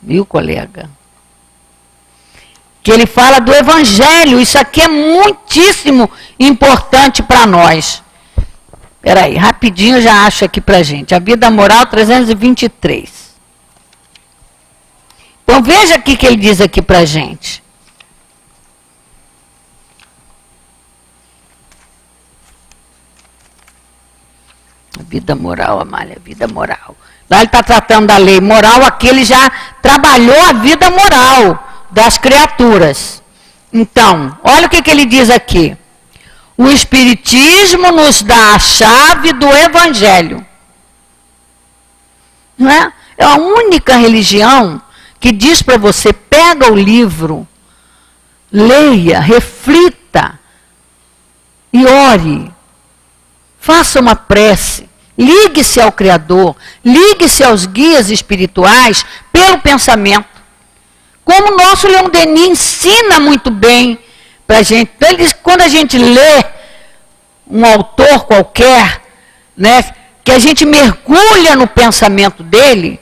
viu, colega? Que ele fala do Evangelho, isso aqui é muitíssimo importante para nós. Espera aí, rapidinho eu já acho aqui para a gente, a vida moral 323. Então veja aqui que ele diz aqui para a gente. A vida moral, Amália, vida moral. Lá ele está tratando da lei moral, aqui ele já trabalhou a vida moral das criaturas. Então, olha o que ele diz aqui. O Espiritismo nos dá a chave do Evangelho. Não é? É a única religião que diz para você, pega o livro, leia, reflita e ore. Faça uma prece, ligue-se ao Criador, ligue-se aos guias espirituais pelo pensamento. Como o nosso Leon Denis ensina muito bem para a gente. Então ele diz que quando a gente lê um autor qualquer, né, que a gente mergulha no pensamento dele,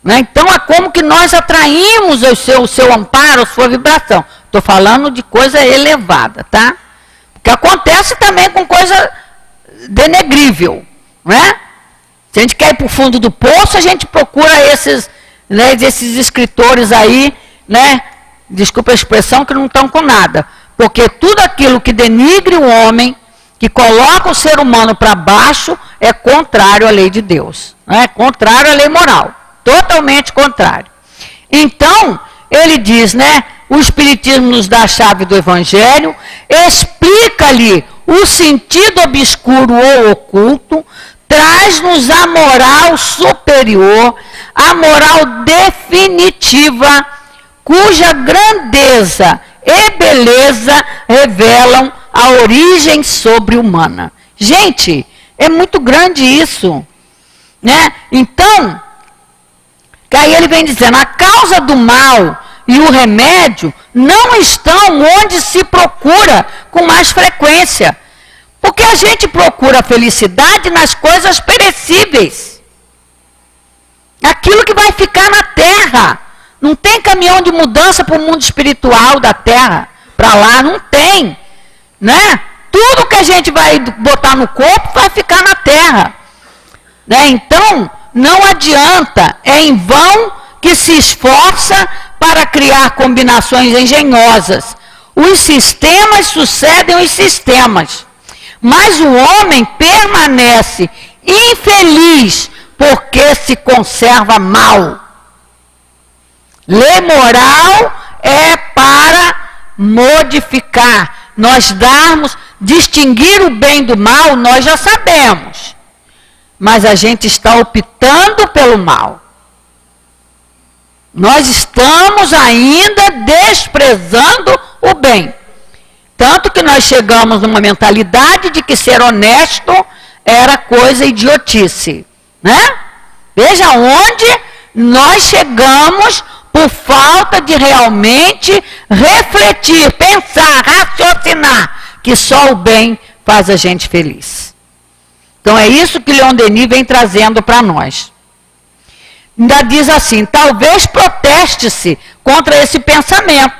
né, então é como que nós atraímos o seu amparo, a sua vibração. Estou falando de coisa elevada, tá? Porque acontece também com coisa denegrível, né? Se a gente quer ir para o fundo do poço, a gente procura esses escritores aí, né? Desculpa a expressão, que não estão com nada. Porque tudo aquilo que denigre o homem, que coloca o ser humano para baixo, é contrário à lei de Deus. É contrário à lei moral. Totalmente contrário. Então, ele diz, né? O Espiritismo nos dá a chave do Evangelho, explica-lhe o sentido obscuro ou oculto, traz-nos a moral superior, a moral definitiva, cuja grandeza e beleza revelam a origem sobre-humana. Gente, é muito grande isso, né? Então, aí ele vem dizendo, a causa do mal e o remédio não estão onde se procura com mais frequência. Porque a gente procura a felicidade nas coisas perecíveis. Aquilo que vai ficar na terra. Não tem caminhão de mudança para o mundo espiritual da terra. Para lá, não tem. Né? Tudo que a gente vai botar no corpo vai ficar na terra. Né? Então, não adianta. É em vão que se esforça para criar combinações engenhosas. Os sistemas sucedem os sistemas. Mas o homem permanece infeliz porque se conserva mal. Lei moral é para modificar. Nós distinguir o bem do mal, nós já sabemos. Mas a gente está optando pelo mal. Nós estamos ainda desprezando o bem. Tanto que nós chegamos numa mentalidade de que ser honesto era coisa idiotice, né? Veja onde nós chegamos por falta de realmente refletir, pensar, raciocinar, que só o bem faz a gente feliz. Então é isso que Leon Denis vem trazendo para nós. Ainda diz assim, talvez proteste-se contra esse pensamento.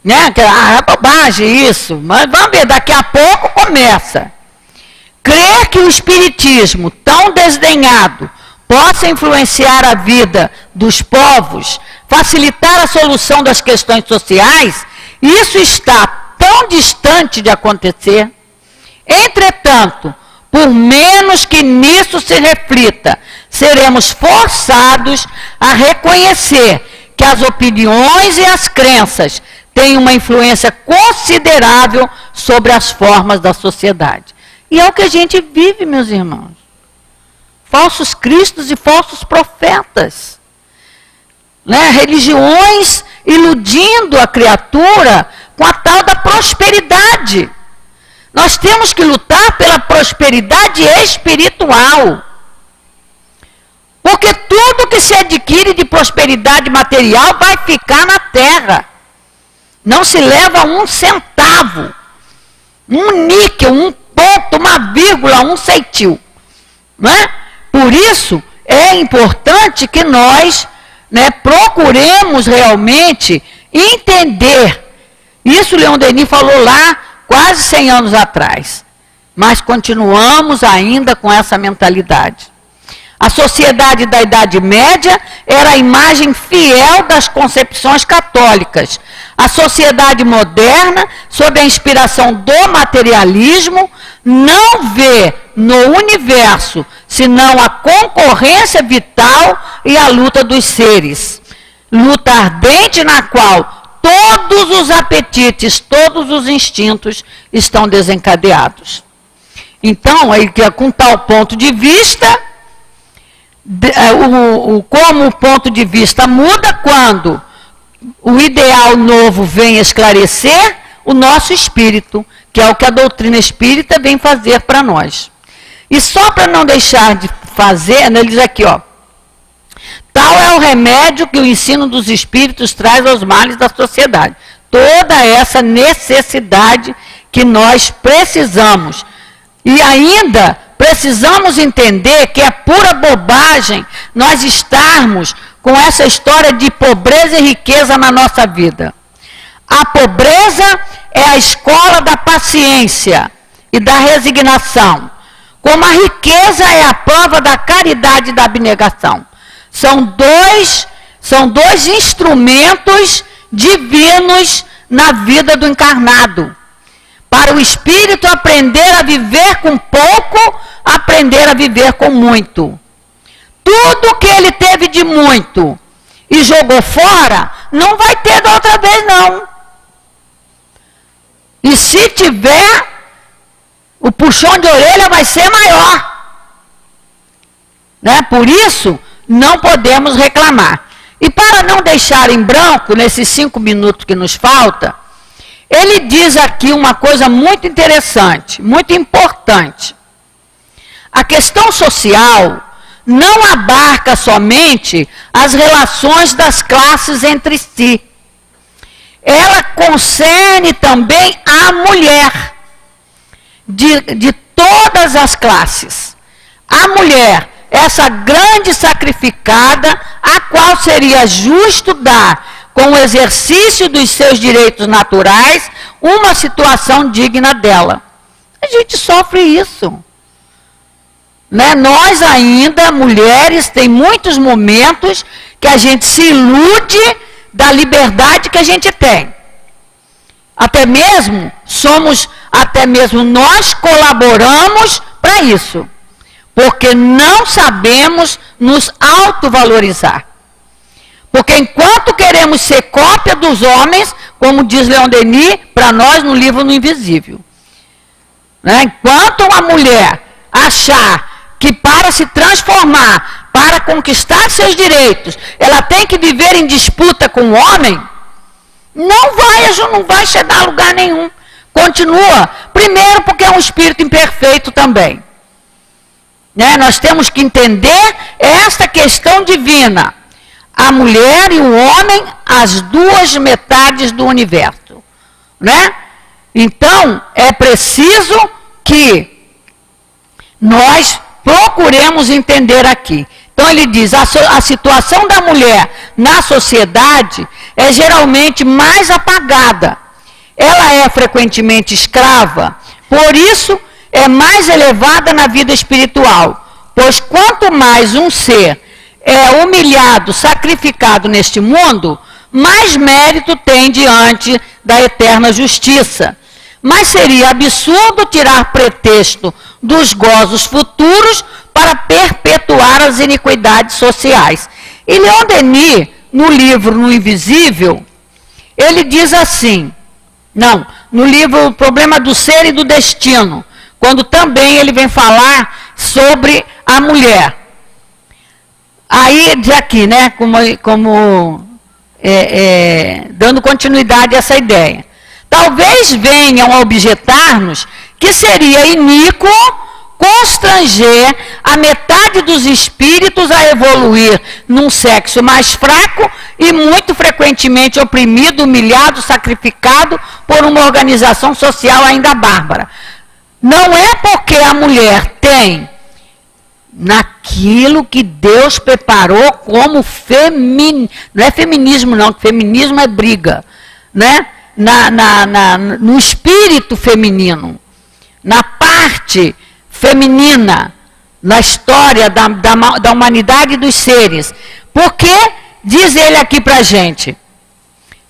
Né? É bobagem isso, mas vamos ver, daqui a pouco começa. Crer que o espiritismo, tão desdenhado, possa influenciar a vida dos povos, facilitar a solução das questões sociais, isso está tão distante de acontecer. Entretanto, por menos que nisso se reflita, seremos forçados a reconhecer que as opiniões e as crenças têm uma influência considerável sobre as formas da sociedade. E é o que a gente vive, meus irmãos. Falsos cristos e falsos profetas. Né? Religiões iludindo a criatura com a tal da prosperidade. Nós temos que lutar pela prosperidade espiritual. Porque tudo que se adquire de prosperidade material vai ficar na terra. Não se leva um centavo, um níquel, um ponto, uma vírgula, um ceitil. Né? Por isso, é importante que nós procuremos realmente entender. Isso Leon Denis falou lá quase 100 anos atrás. Mas continuamos ainda com essa mentalidade. A sociedade da Idade Média era a imagem fiel das concepções católicas. A sociedade moderna, sob a inspiração do materialismo, não vê no universo senão a concorrência vital e a luta dos seres. Luta ardente na qual todos os apetites, todos os instintos estão desencadeados. Então, com tal ponto de vista, como o ponto de vista muda quando o ideal novo vem esclarecer o nosso espírito, que é o que a doutrina espírita vem fazer para nós. E só para não deixar de fazer, ele diz aqui, ó, tal é o remédio que o ensino dos espíritos traz aos males da sociedade. Toda essa necessidade que nós precisamos. E ainda precisamos entender que é pura bobagem nós estarmos com essa história de pobreza e riqueza na nossa vida. A pobreza é a escola da paciência e da resignação, como a riqueza é a prova da caridade e da abnegação. São dois instrumentos divinos na vida do encarnado. Para o espírito aprender a viver com pouco, aprender a viver com muito. Tudo que ele teve de muito e jogou fora, não vai ter da outra vez, não. E se tiver, o puxão de orelha vai ser maior. Né? Por isso, não podemos reclamar. E para não deixar em branco, nesses 5 minutos que nos falta, ele diz aqui uma coisa muito interessante, muito importante. A questão social não abarca somente as relações das classes entre si. Ela concerne também a mulher, de todas as classes. A mulher, essa grande sacrificada, a qual seria justo dar, com o exercício dos seus direitos naturais, uma situação digna dela. A gente sofre isso. Né? Nós ainda, mulheres, tem muitos momentos que a gente se ilude da liberdade que a gente tem. Até mesmo somos até mesmo nós colaboramos para isso, porque não sabemos nos autovalorizar. Porque enquanto queremos ser cópia dos homens, como diz Leon Denis, para nós no livro No Invisível, né? Enquanto uma mulher achar que para se transformar, para conquistar seus direitos, ela tem que viver em disputa com o homem, não vai chegar a lugar nenhum. Continua. Primeiro porque é um espírito imperfeito também. Né? Nós temos que entender esta questão divina. A mulher e o homem, as duas metades do universo. Né? Então, é preciso que nós procuremos entender aqui. Então, ele diz, a situação da mulher na sociedade é geralmente mais apagada. Ela é frequentemente escrava, por isso é mais elevada na vida espiritual. Pois quanto mais um ser é humilhado, sacrificado neste mundo, mais mérito tem diante da eterna justiça. Mas seria absurdo tirar pretexto dos gozos futuros para perpetuar as iniquidades sociais. E Leon Denis, no livro No Invisível, ele diz assim, no livro O Problema do Ser e do Destino, quando também ele vem falar sobre a mulher. Aí, de aqui, né, dando continuidade a essa ideia. Talvez venham a objetar-nos que seria iníquo constranger a metade dos espíritos a evoluir num sexo mais fraco e muito frequentemente oprimido, humilhado, sacrificado por uma organização social ainda bárbara. Não é porque a mulher tem naquilo que Deus preparou como feminismo, não é feminismo não, que feminismo é briga, né? No espírito feminino, na parte feminina, na história da humanidade e dos seres. Porque, diz ele aqui para a gente,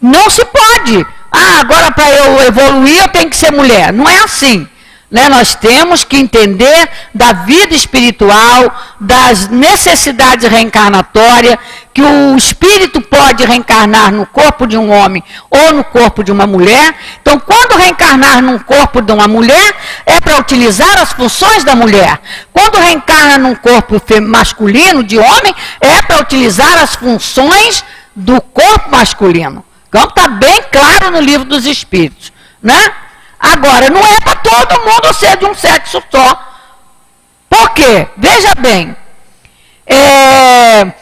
não se pode, agora para eu evoluir eu tenho que ser mulher. Não é assim. Né? Nós temos que entender da vida espiritual, das necessidades reencarnatórias, que o espírito pode reencarnar no corpo de um homem ou no corpo de uma mulher. Então, quando reencarnar no corpo de uma mulher, é para utilizar as funções da mulher. Quando reencarna num corpo masculino, de homem, é para utilizar as funções do corpo masculino. Então, está bem claro no Livro dos Espíritos, né? Agora, não é para todo mundo ser de um sexo só. Por quê? Veja bem,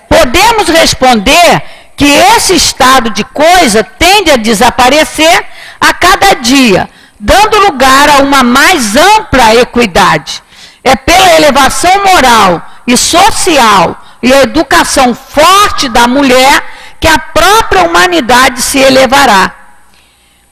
podemos responder que esse estado de coisa tende a desaparecer a cada dia, dando lugar a uma mais ampla equidade. É pela elevação moral e social e a educação forte da mulher que a própria humanidade se elevará.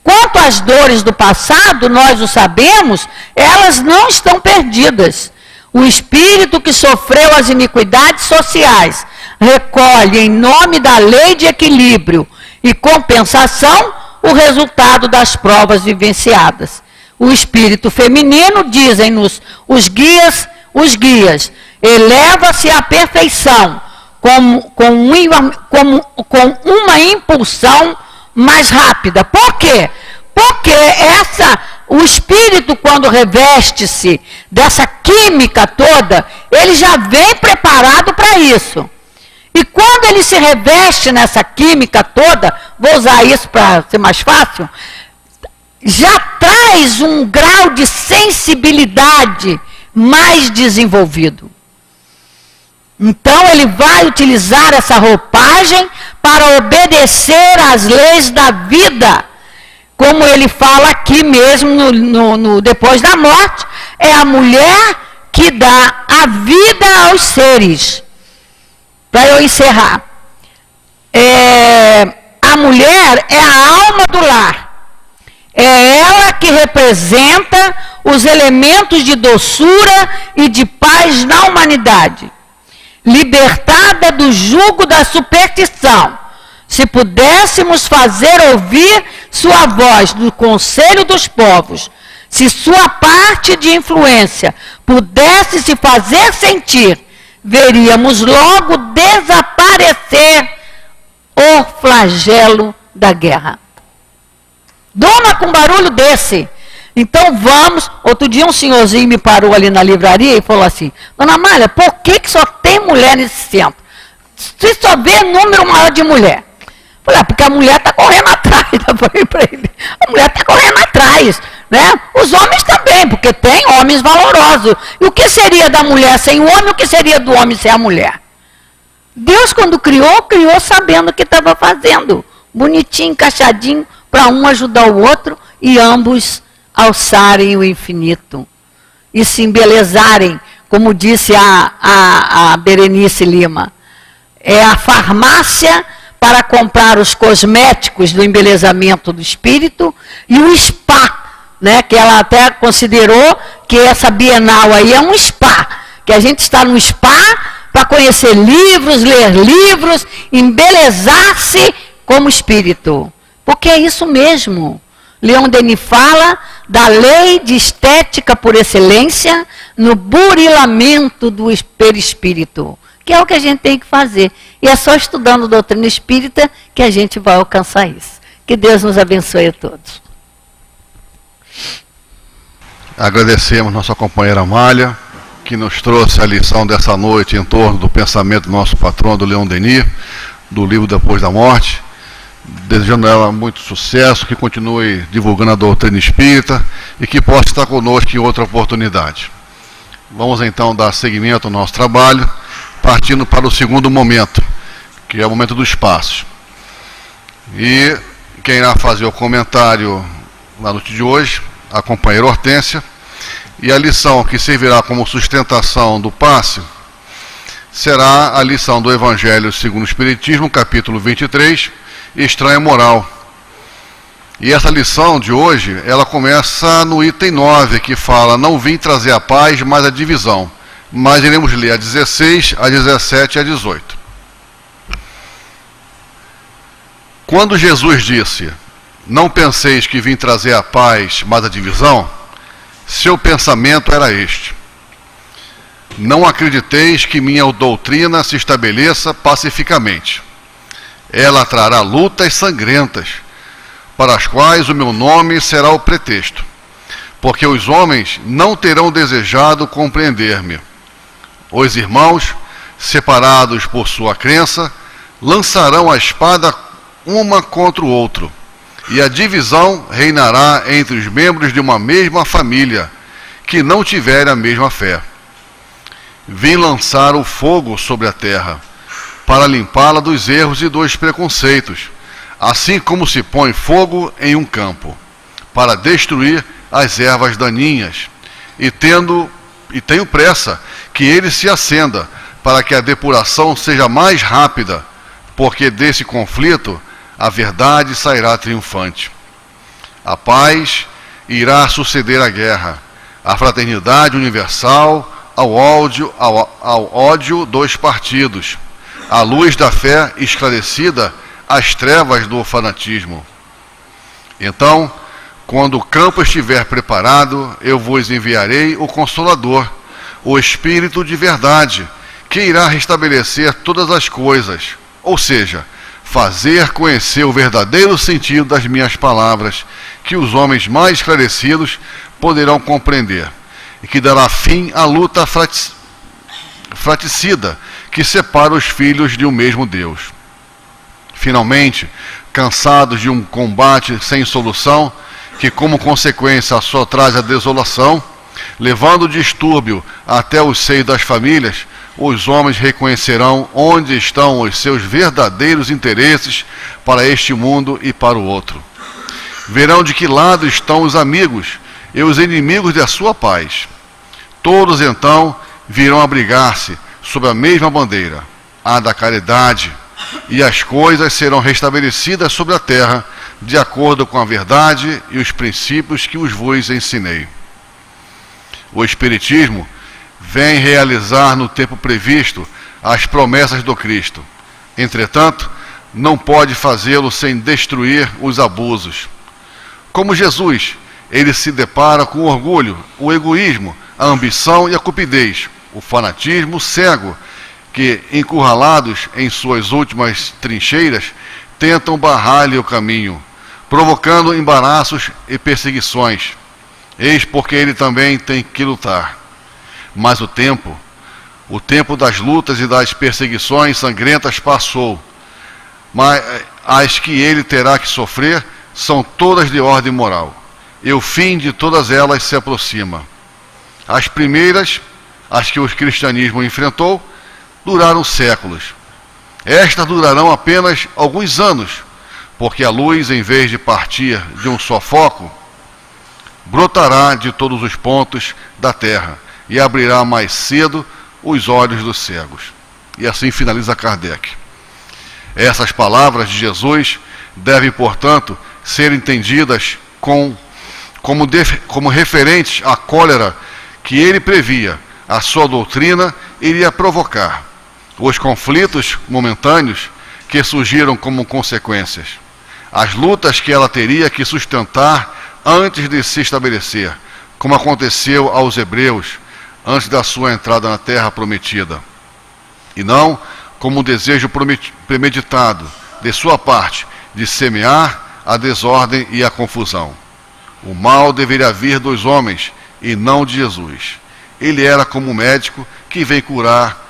Quanto às dores do passado, nós o sabemos, elas não estão perdidas. O espírito que sofreu as iniquidades sociais recolhe, em nome da lei de equilíbrio e compensação, o resultado das provas vivenciadas. O espírito feminino, dizem-nos os guias, eleva-se à perfeição com uma impulsão mais rápida. Por quê? Porque o espírito, quando reveste-se dessa química toda, ele já vem preparado para isso. E quando ele se reveste nessa química toda, vou usar isso para ser mais fácil, já traz um grau de sensibilidade mais desenvolvido. Então, ele vai utilizar essa roupagem para obedecer às leis da vida. Como ele fala aqui mesmo, depois da morte, é a mulher que dá a vida aos seres. Para eu encerrar. A mulher é a alma do lar. É ela que representa os elementos de doçura e de paz na humanidade. Libertada do jugo da superstição, se pudéssemos fazer ouvir sua voz no conselho dos povos, Se sua parte de influência pudesse se fazer sentir, veríamos logo desaparecer o flagelo da guerra. Dona, com barulho desse. Então vamos. Outro dia um senhorzinho me parou ali na livraria e falou assim: Dona Amália, por que só tem mulher nesse centro? Você só vê número maior de mulher. Falei, porque a mulher está correndo atrás. Eu falei para ele, a mulher está correndo atrás, né? Os homens também, porque tem homens valorosos. E o que seria da mulher sem o homem? O que seria do homem sem a mulher? Deus, quando criou, criou sabendo o que estava fazendo. Bonitinho, encaixadinho, para um ajudar o outro e ambos alçarem o infinito. E se embelezarem, como disse a Berenice Lima. É a farmácia para comprar os cosméticos do embelezamento do espírito e o spa, né, que ela até considerou que essa Bienal aí é um spa, que a gente está no spa para conhecer livros, ler livros, embelezar-se como espírito. Porque é isso mesmo. Leon Denis fala da lei de estética por excelência no burilamento do perispírito, que é o que a gente tem que fazer. E é só estudando doutrina espírita que a gente vai alcançar isso. Que Deus nos abençoe a todos. Agradecemos nossa companheira Amália, que nos trouxe a lição dessa noite em torno do pensamento do nosso patrão, do Leon Denis, do livro Depois da Morte. Desejando a ela muito sucesso, que continue divulgando a doutrina espírita e que possa estar conosco em outra oportunidade. Vamos então dar seguimento ao nosso trabalho, partindo para o segundo momento, que é o momento do espaço. E quem irá fazer o comentário na noite de hoje, a companheira Hortência, e a lição que servirá como sustentação do passe será a lição do Evangelho segundo o Espiritismo, capítulo 23, Estranha Moral. E essa lição de hoje, ela começa no item 9, que fala: não vim trazer a paz, mas a divisão. Mas iremos ler a 16, a 17 e a 18. Quando Jesus disse: não penseis que vim trazer a paz, mas a divisão, seu pensamento era este: não acrediteis que minha doutrina se estabeleça pacificamente. Ela trará lutas sangrentas, para as quais o meu nome será o pretexto, porque os homens não terão desejado compreender-me. Os irmãos, separados por sua crença, lançarão a espada uma contra o outro, e a divisão reinará entre os membros de uma mesma família, que não tiverem a mesma fé. Vim lançar o fogo sobre a terra, para limpá-la dos erros e dos preconceitos, assim como se põe fogo em um campo, para destruir as ervas daninhas, e tenho pressa que ele se acenda, para que a depuração seja mais rápida, porque desse conflito a verdade sairá triunfante. A paz irá suceder à guerra, a fraternidade universal ao ódio dos partidos, a luz da fé esclarecida às trevas do fanatismo. Então, quando o campo estiver preparado, eu vos enviarei o Consolador, o Espírito de verdade, que irá restabelecer todas as coisas, ou seja, fazer conhecer o verdadeiro sentido das minhas palavras, que os homens mais esclarecidos poderão compreender, e que dará fim à luta fratricida que separa os filhos de um mesmo Deus. Finalmente, cansados de um combate sem solução, que como consequência só traz a desolação, levando o distúrbio até o seio das famílias, os homens reconhecerão onde estão os seus verdadeiros interesses para este mundo e para o outro. Verão de que lado estão os amigos e os inimigos da sua paz. Todos então virão abrigar-se sob a mesma bandeira, a da caridade, e as coisas serão restabelecidas sobre a terra, de acordo com a verdade e os princípios que vos ensinei. O Espiritismo vem realizar no tempo previsto as promessas do Cristo. Entretanto, não pode fazê-lo sem destruir os abusos. Como Jesus ele se depara com o orgulho, o egoísmo, a ambição e a cupidez, o fanatismo cego, que, encurralados em suas últimas trincheiras, tentam barrar-lhe o caminho, provocando embaraços e perseguições. Eis porque ele também tem que lutar. Mas o tempo das lutas e das perseguições sangrentas passou. Mas as que ele terá que sofrer são todas de ordem moral, e o fim de todas elas se aproxima. As primeiras, as que o cristianismo enfrentou, duraram séculos. Estas durarão apenas alguns anos, porque a luz, em vez de partir de um só foco, brotará de todos os pontos da terra e abrirá mais cedo os olhos dos cegos. E assim finaliza Kardec. Essas palavras de Jesus devem, portanto, ser entendidas como referentes à cólera que ele previa, a sua doutrina iria provocar, os conflitos momentâneos que surgiram como consequências, as lutas que ela teria que sustentar antes de se estabelecer, como aconteceu aos hebreus antes da sua entrada na terra prometida, e não como o desejo premeditado de sua parte de semear a desordem e a confusão. O mal deveria vir dos homens e não de Jesus. Ele era como um médico que vem curar,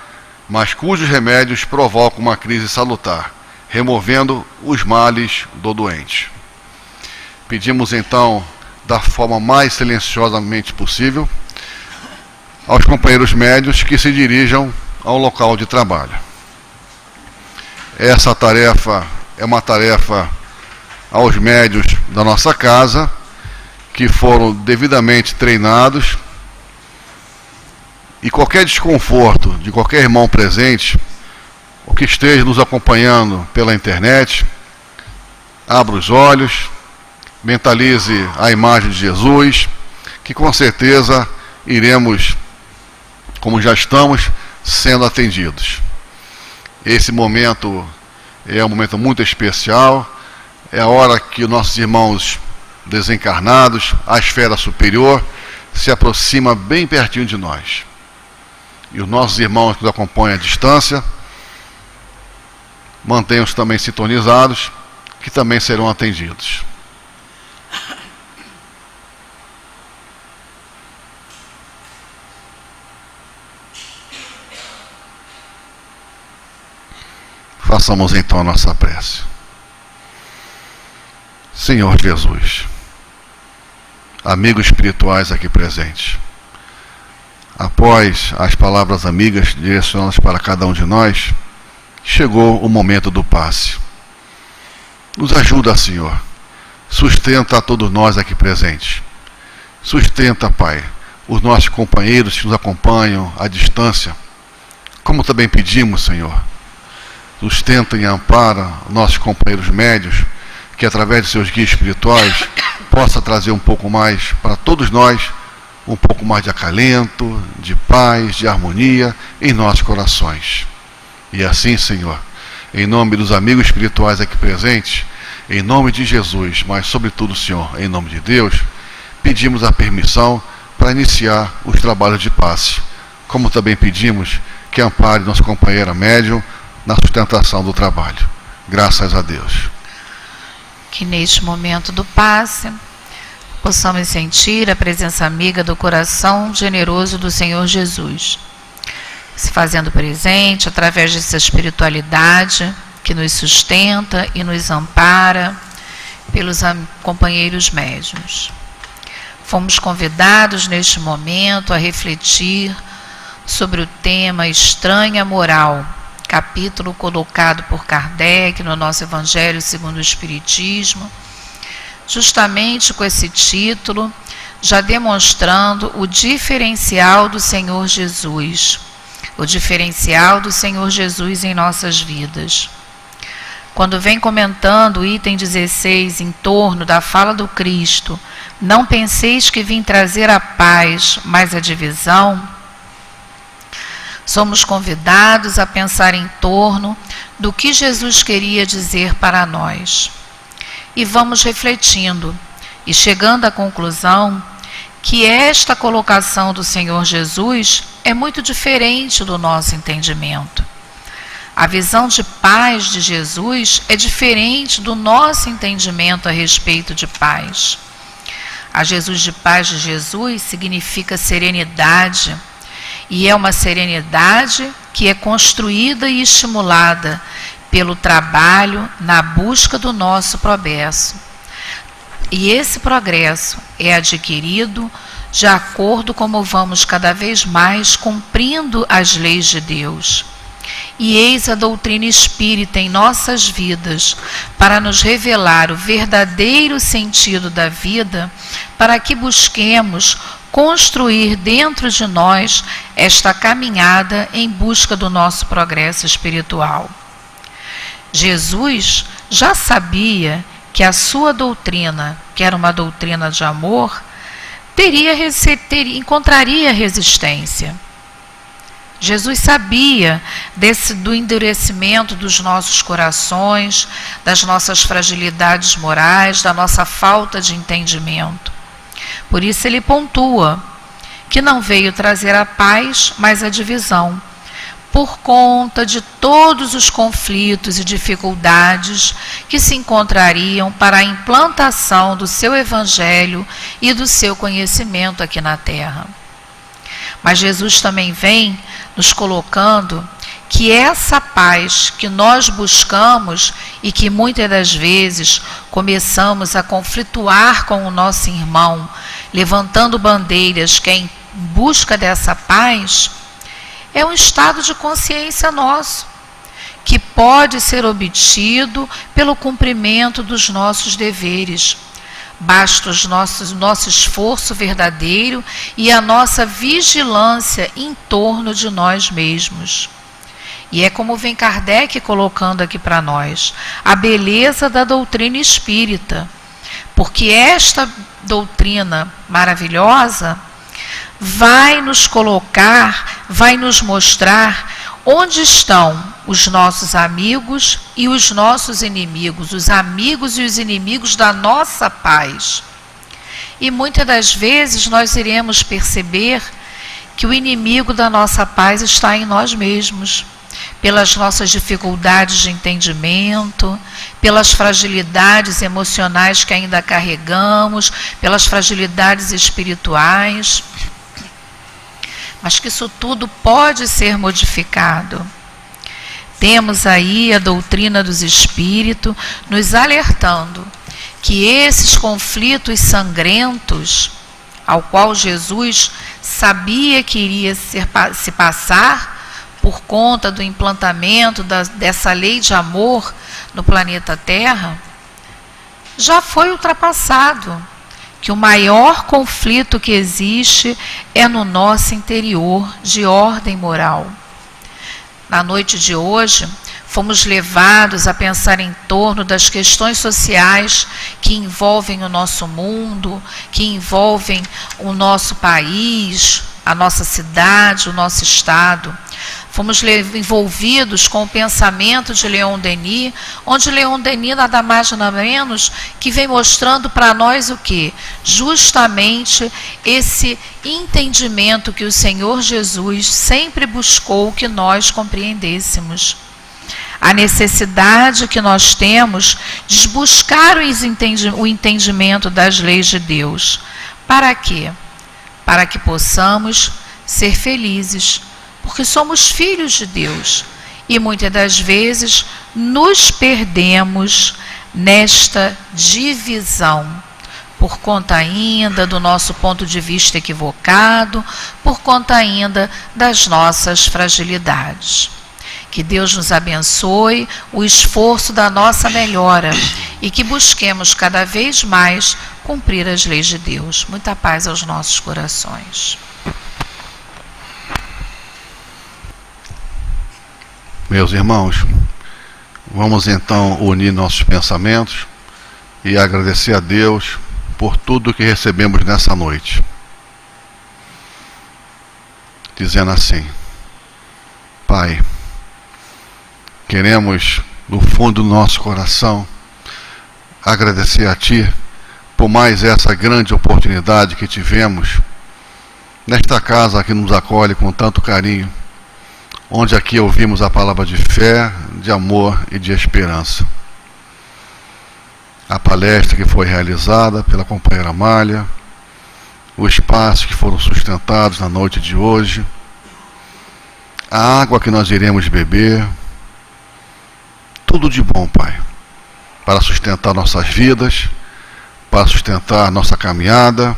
mas cujos remédios provocam uma crise salutar, removendo os males do doente. Pedimos então, da forma mais silenciosamente possível, aos companheiros médios que se dirijam ao local de trabalho. Essa tarefa é uma tarefa aos médios da nossa casa, que foram devidamente treinados, e qualquer desconforto de qualquer irmão presente, ou que esteja nos acompanhando pela internet, abra os olhos, mentalize a imagem de Jesus, que com certeza iremos, como já estamos, sendo atendidos. Esse momento é um momento muito especial, é a hora que nossos irmãos desencarnados, a esfera superior, se aproxima bem pertinho de nós. E os nossos irmãos que nos acompanham à distância, mantenham-se também sintonizados, que também serão atendidos. Façamos então a nossa prece. Senhor Jesus, amigos espirituais aqui presentes, após as palavras amigas direcionadas para cada um de nós, chegou o momento do passe. Nos ajuda, Senhor. Sustenta a todos nós aqui presentes. Sustenta, Pai, os nossos companheiros que nos acompanham à distância. Como também pedimos, Senhor, sustenta e ampara nossos companheiros médios, que através de seus guias espirituais possa trazer um pouco mais para todos nós, um pouco mais de acalento, de paz, de harmonia em nossos corações. E assim, Senhor, em nome dos amigos espirituais aqui presentes, em nome de Jesus, mas sobretudo, Senhor, em nome de Deus, pedimos a permissão para iniciar os trabalhos de passe, como também pedimos que ampare nossa companheira médium na sustentação do trabalho. Graças a Deus. Que neste momento do passe possamos sentir a presença amiga do coração generoso do Senhor Jesus, se fazendo presente através dessa espiritualidade que nos sustenta e nos ampara pelos companheiros médiuns. Fomos convidados neste momento a refletir sobre o tema Estranha Moral, capítulo colocado por Kardec no nosso Evangelho segundo o Espiritismo, justamente com esse título, já demonstrando o diferencial do Senhor Jesus, o diferencial do Senhor Jesus em nossas vidas. Quando vem comentando o item 16 em torno da fala do Cristo, não penseis que vim trazer a paz, mas a divisão, somos convidados a pensar em torno do que Jesus queria dizer para nós. E vamos refletindo e chegando à conclusão que esta colocação do Senhor Jesus é muito diferente do nosso entendimento. A visão de paz de Jesus é diferente do nosso entendimento a respeito de paz. A Jesus de paz de Jesus significa serenidade, e é uma serenidade que é construída e estimulada pelo trabalho na busca do nosso progresso. E esse progresso é adquirido de acordo como vamos cada vez mais cumprindo as leis de Deus. E eis a doutrina espírita em nossas vidas para nos revelar o verdadeiro sentido da vida, para que busquemos construir dentro de nós esta caminhada em busca do nosso progresso espiritual. Jesus já sabia que a sua doutrina, que era uma doutrina de amor, encontraria resistência. Jesus sabia do endurecimento dos nossos corações, das nossas fragilidades morais, da nossa falta de entendimento. Por isso ele pontua que não veio trazer a paz, mas a divisão, por conta de todos os conflitos e dificuldades que se encontrariam para a implantação do seu evangelho e do seu conhecimento aqui na terra. Mas Jesus também vem nos colocando que essa paz que nós buscamos e que muitas das vezes começamos a conflituar com o nosso irmão, levantando bandeiras que é em busca dessa paz, é um estado de consciência nosso, que pode ser obtido pelo cumprimento dos nossos deveres. Basta o nosso esforço verdadeiro e a nossa vigilância em torno de nós mesmos. E é como vem Kardec colocando aqui para nós, a beleza da doutrina espírita. Porque esta doutrina maravilhosa vai nos colocar, vai nos mostrar onde estão os nossos amigos e os nossos inimigos, os amigos e os inimigos da nossa paz. E muitas das vezes nós iremos perceber que o inimigo da nossa paz está em nós mesmos, pelas nossas dificuldades de entendimento, pelas fragilidades emocionais que ainda carregamos, pelas fragilidades espirituais. Mas que isso tudo pode ser modificado. Temos aí a doutrina dos espíritos nos alertando que esses conflitos sangrentos, ao qual Jesus sabia que iria se passar por conta do implantamento dessa lei de amor no planeta Terra, já foi ultrapassado. Que o maior conflito que existe é no nosso interior, de ordem moral. Na noite de hoje, fomos levados a pensar em torno das questões sociais que envolvem o nosso mundo, que envolvem o nosso país, a nossa cidade, o nosso estado. Fomos envolvidos com o pensamento de Leon Denis, onde Leon Denis nada mais nada menos que vem mostrando para nós o quê? Justamente esse entendimento que o Senhor Jesus sempre buscou que nós compreendêssemos. A necessidade que nós temos de buscar o entendimento das leis de Deus. Para quê? Para que possamos ser felizes. Porque somos filhos de Deus e muitas das vezes nos perdemos nesta divisão, por conta ainda do nosso ponto de vista equivocado, por conta ainda das nossas fragilidades. Que Deus nos abençoe o esforço da nossa melhora e que busquemos cada vez mais cumprir as leis de Deus. Muita paz aos nossos corações. Meus irmãos, vamos então unir nossos pensamentos e agradecer a Deus por tudo que recebemos nessa noite. Dizendo assim: Pai, queremos do fundo do nosso coração agradecer a Ti por mais essa grande oportunidade que tivemos nesta casa que nos acolhe com tanto carinho, onde aqui ouvimos a palavra de fé, de amor e de esperança. A palestra que foi realizada pela companheira Amália, os espaços que foram sustentados na noite de hoje, a água que nós iremos beber, tudo de bom, Pai, para sustentar nossas vidas, para sustentar nossa caminhada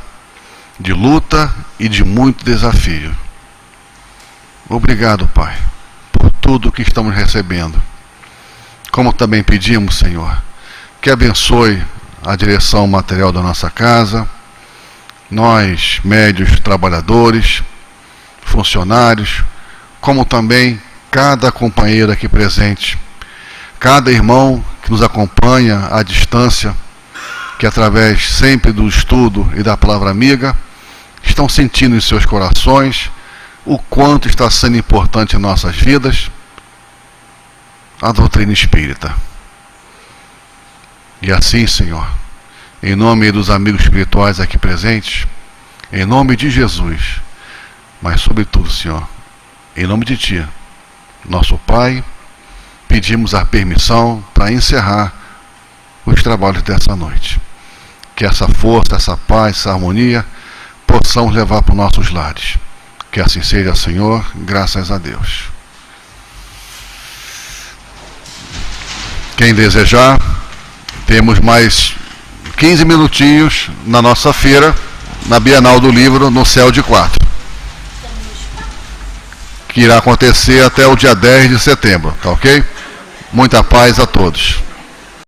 de luta e de muito desafio. Obrigado, Pai, por tudo que estamos recebendo. Como também pedimos, Senhor, que abençoe a direção material da nossa casa, nós, médios, trabalhadores, funcionários, como também cada companheiro aqui presente, cada irmão que nos acompanha à distância, que através sempre do estudo e da palavra amiga, estão sentindo em seus corações o quanto está sendo importante em nossas vidas a doutrina espírita. E assim, Senhor, em nome dos amigos espirituais aqui presentes, em nome de Jesus, mas sobretudo, Senhor, em nome de Ti, nosso Pai, pedimos a permissão para encerrar os trabalhos dessa noite. Que essa força, essa paz, essa harmonia possamos levar para os nossos lares. Que assim seja, Senhor, graças a Deus. Quem desejar, temos mais 15 minutinhos na nossa feira, na Bienal do Livro, no Céu de 4. Que irá acontecer até o dia 10 de setembro, tá ok? Muita paz a todos.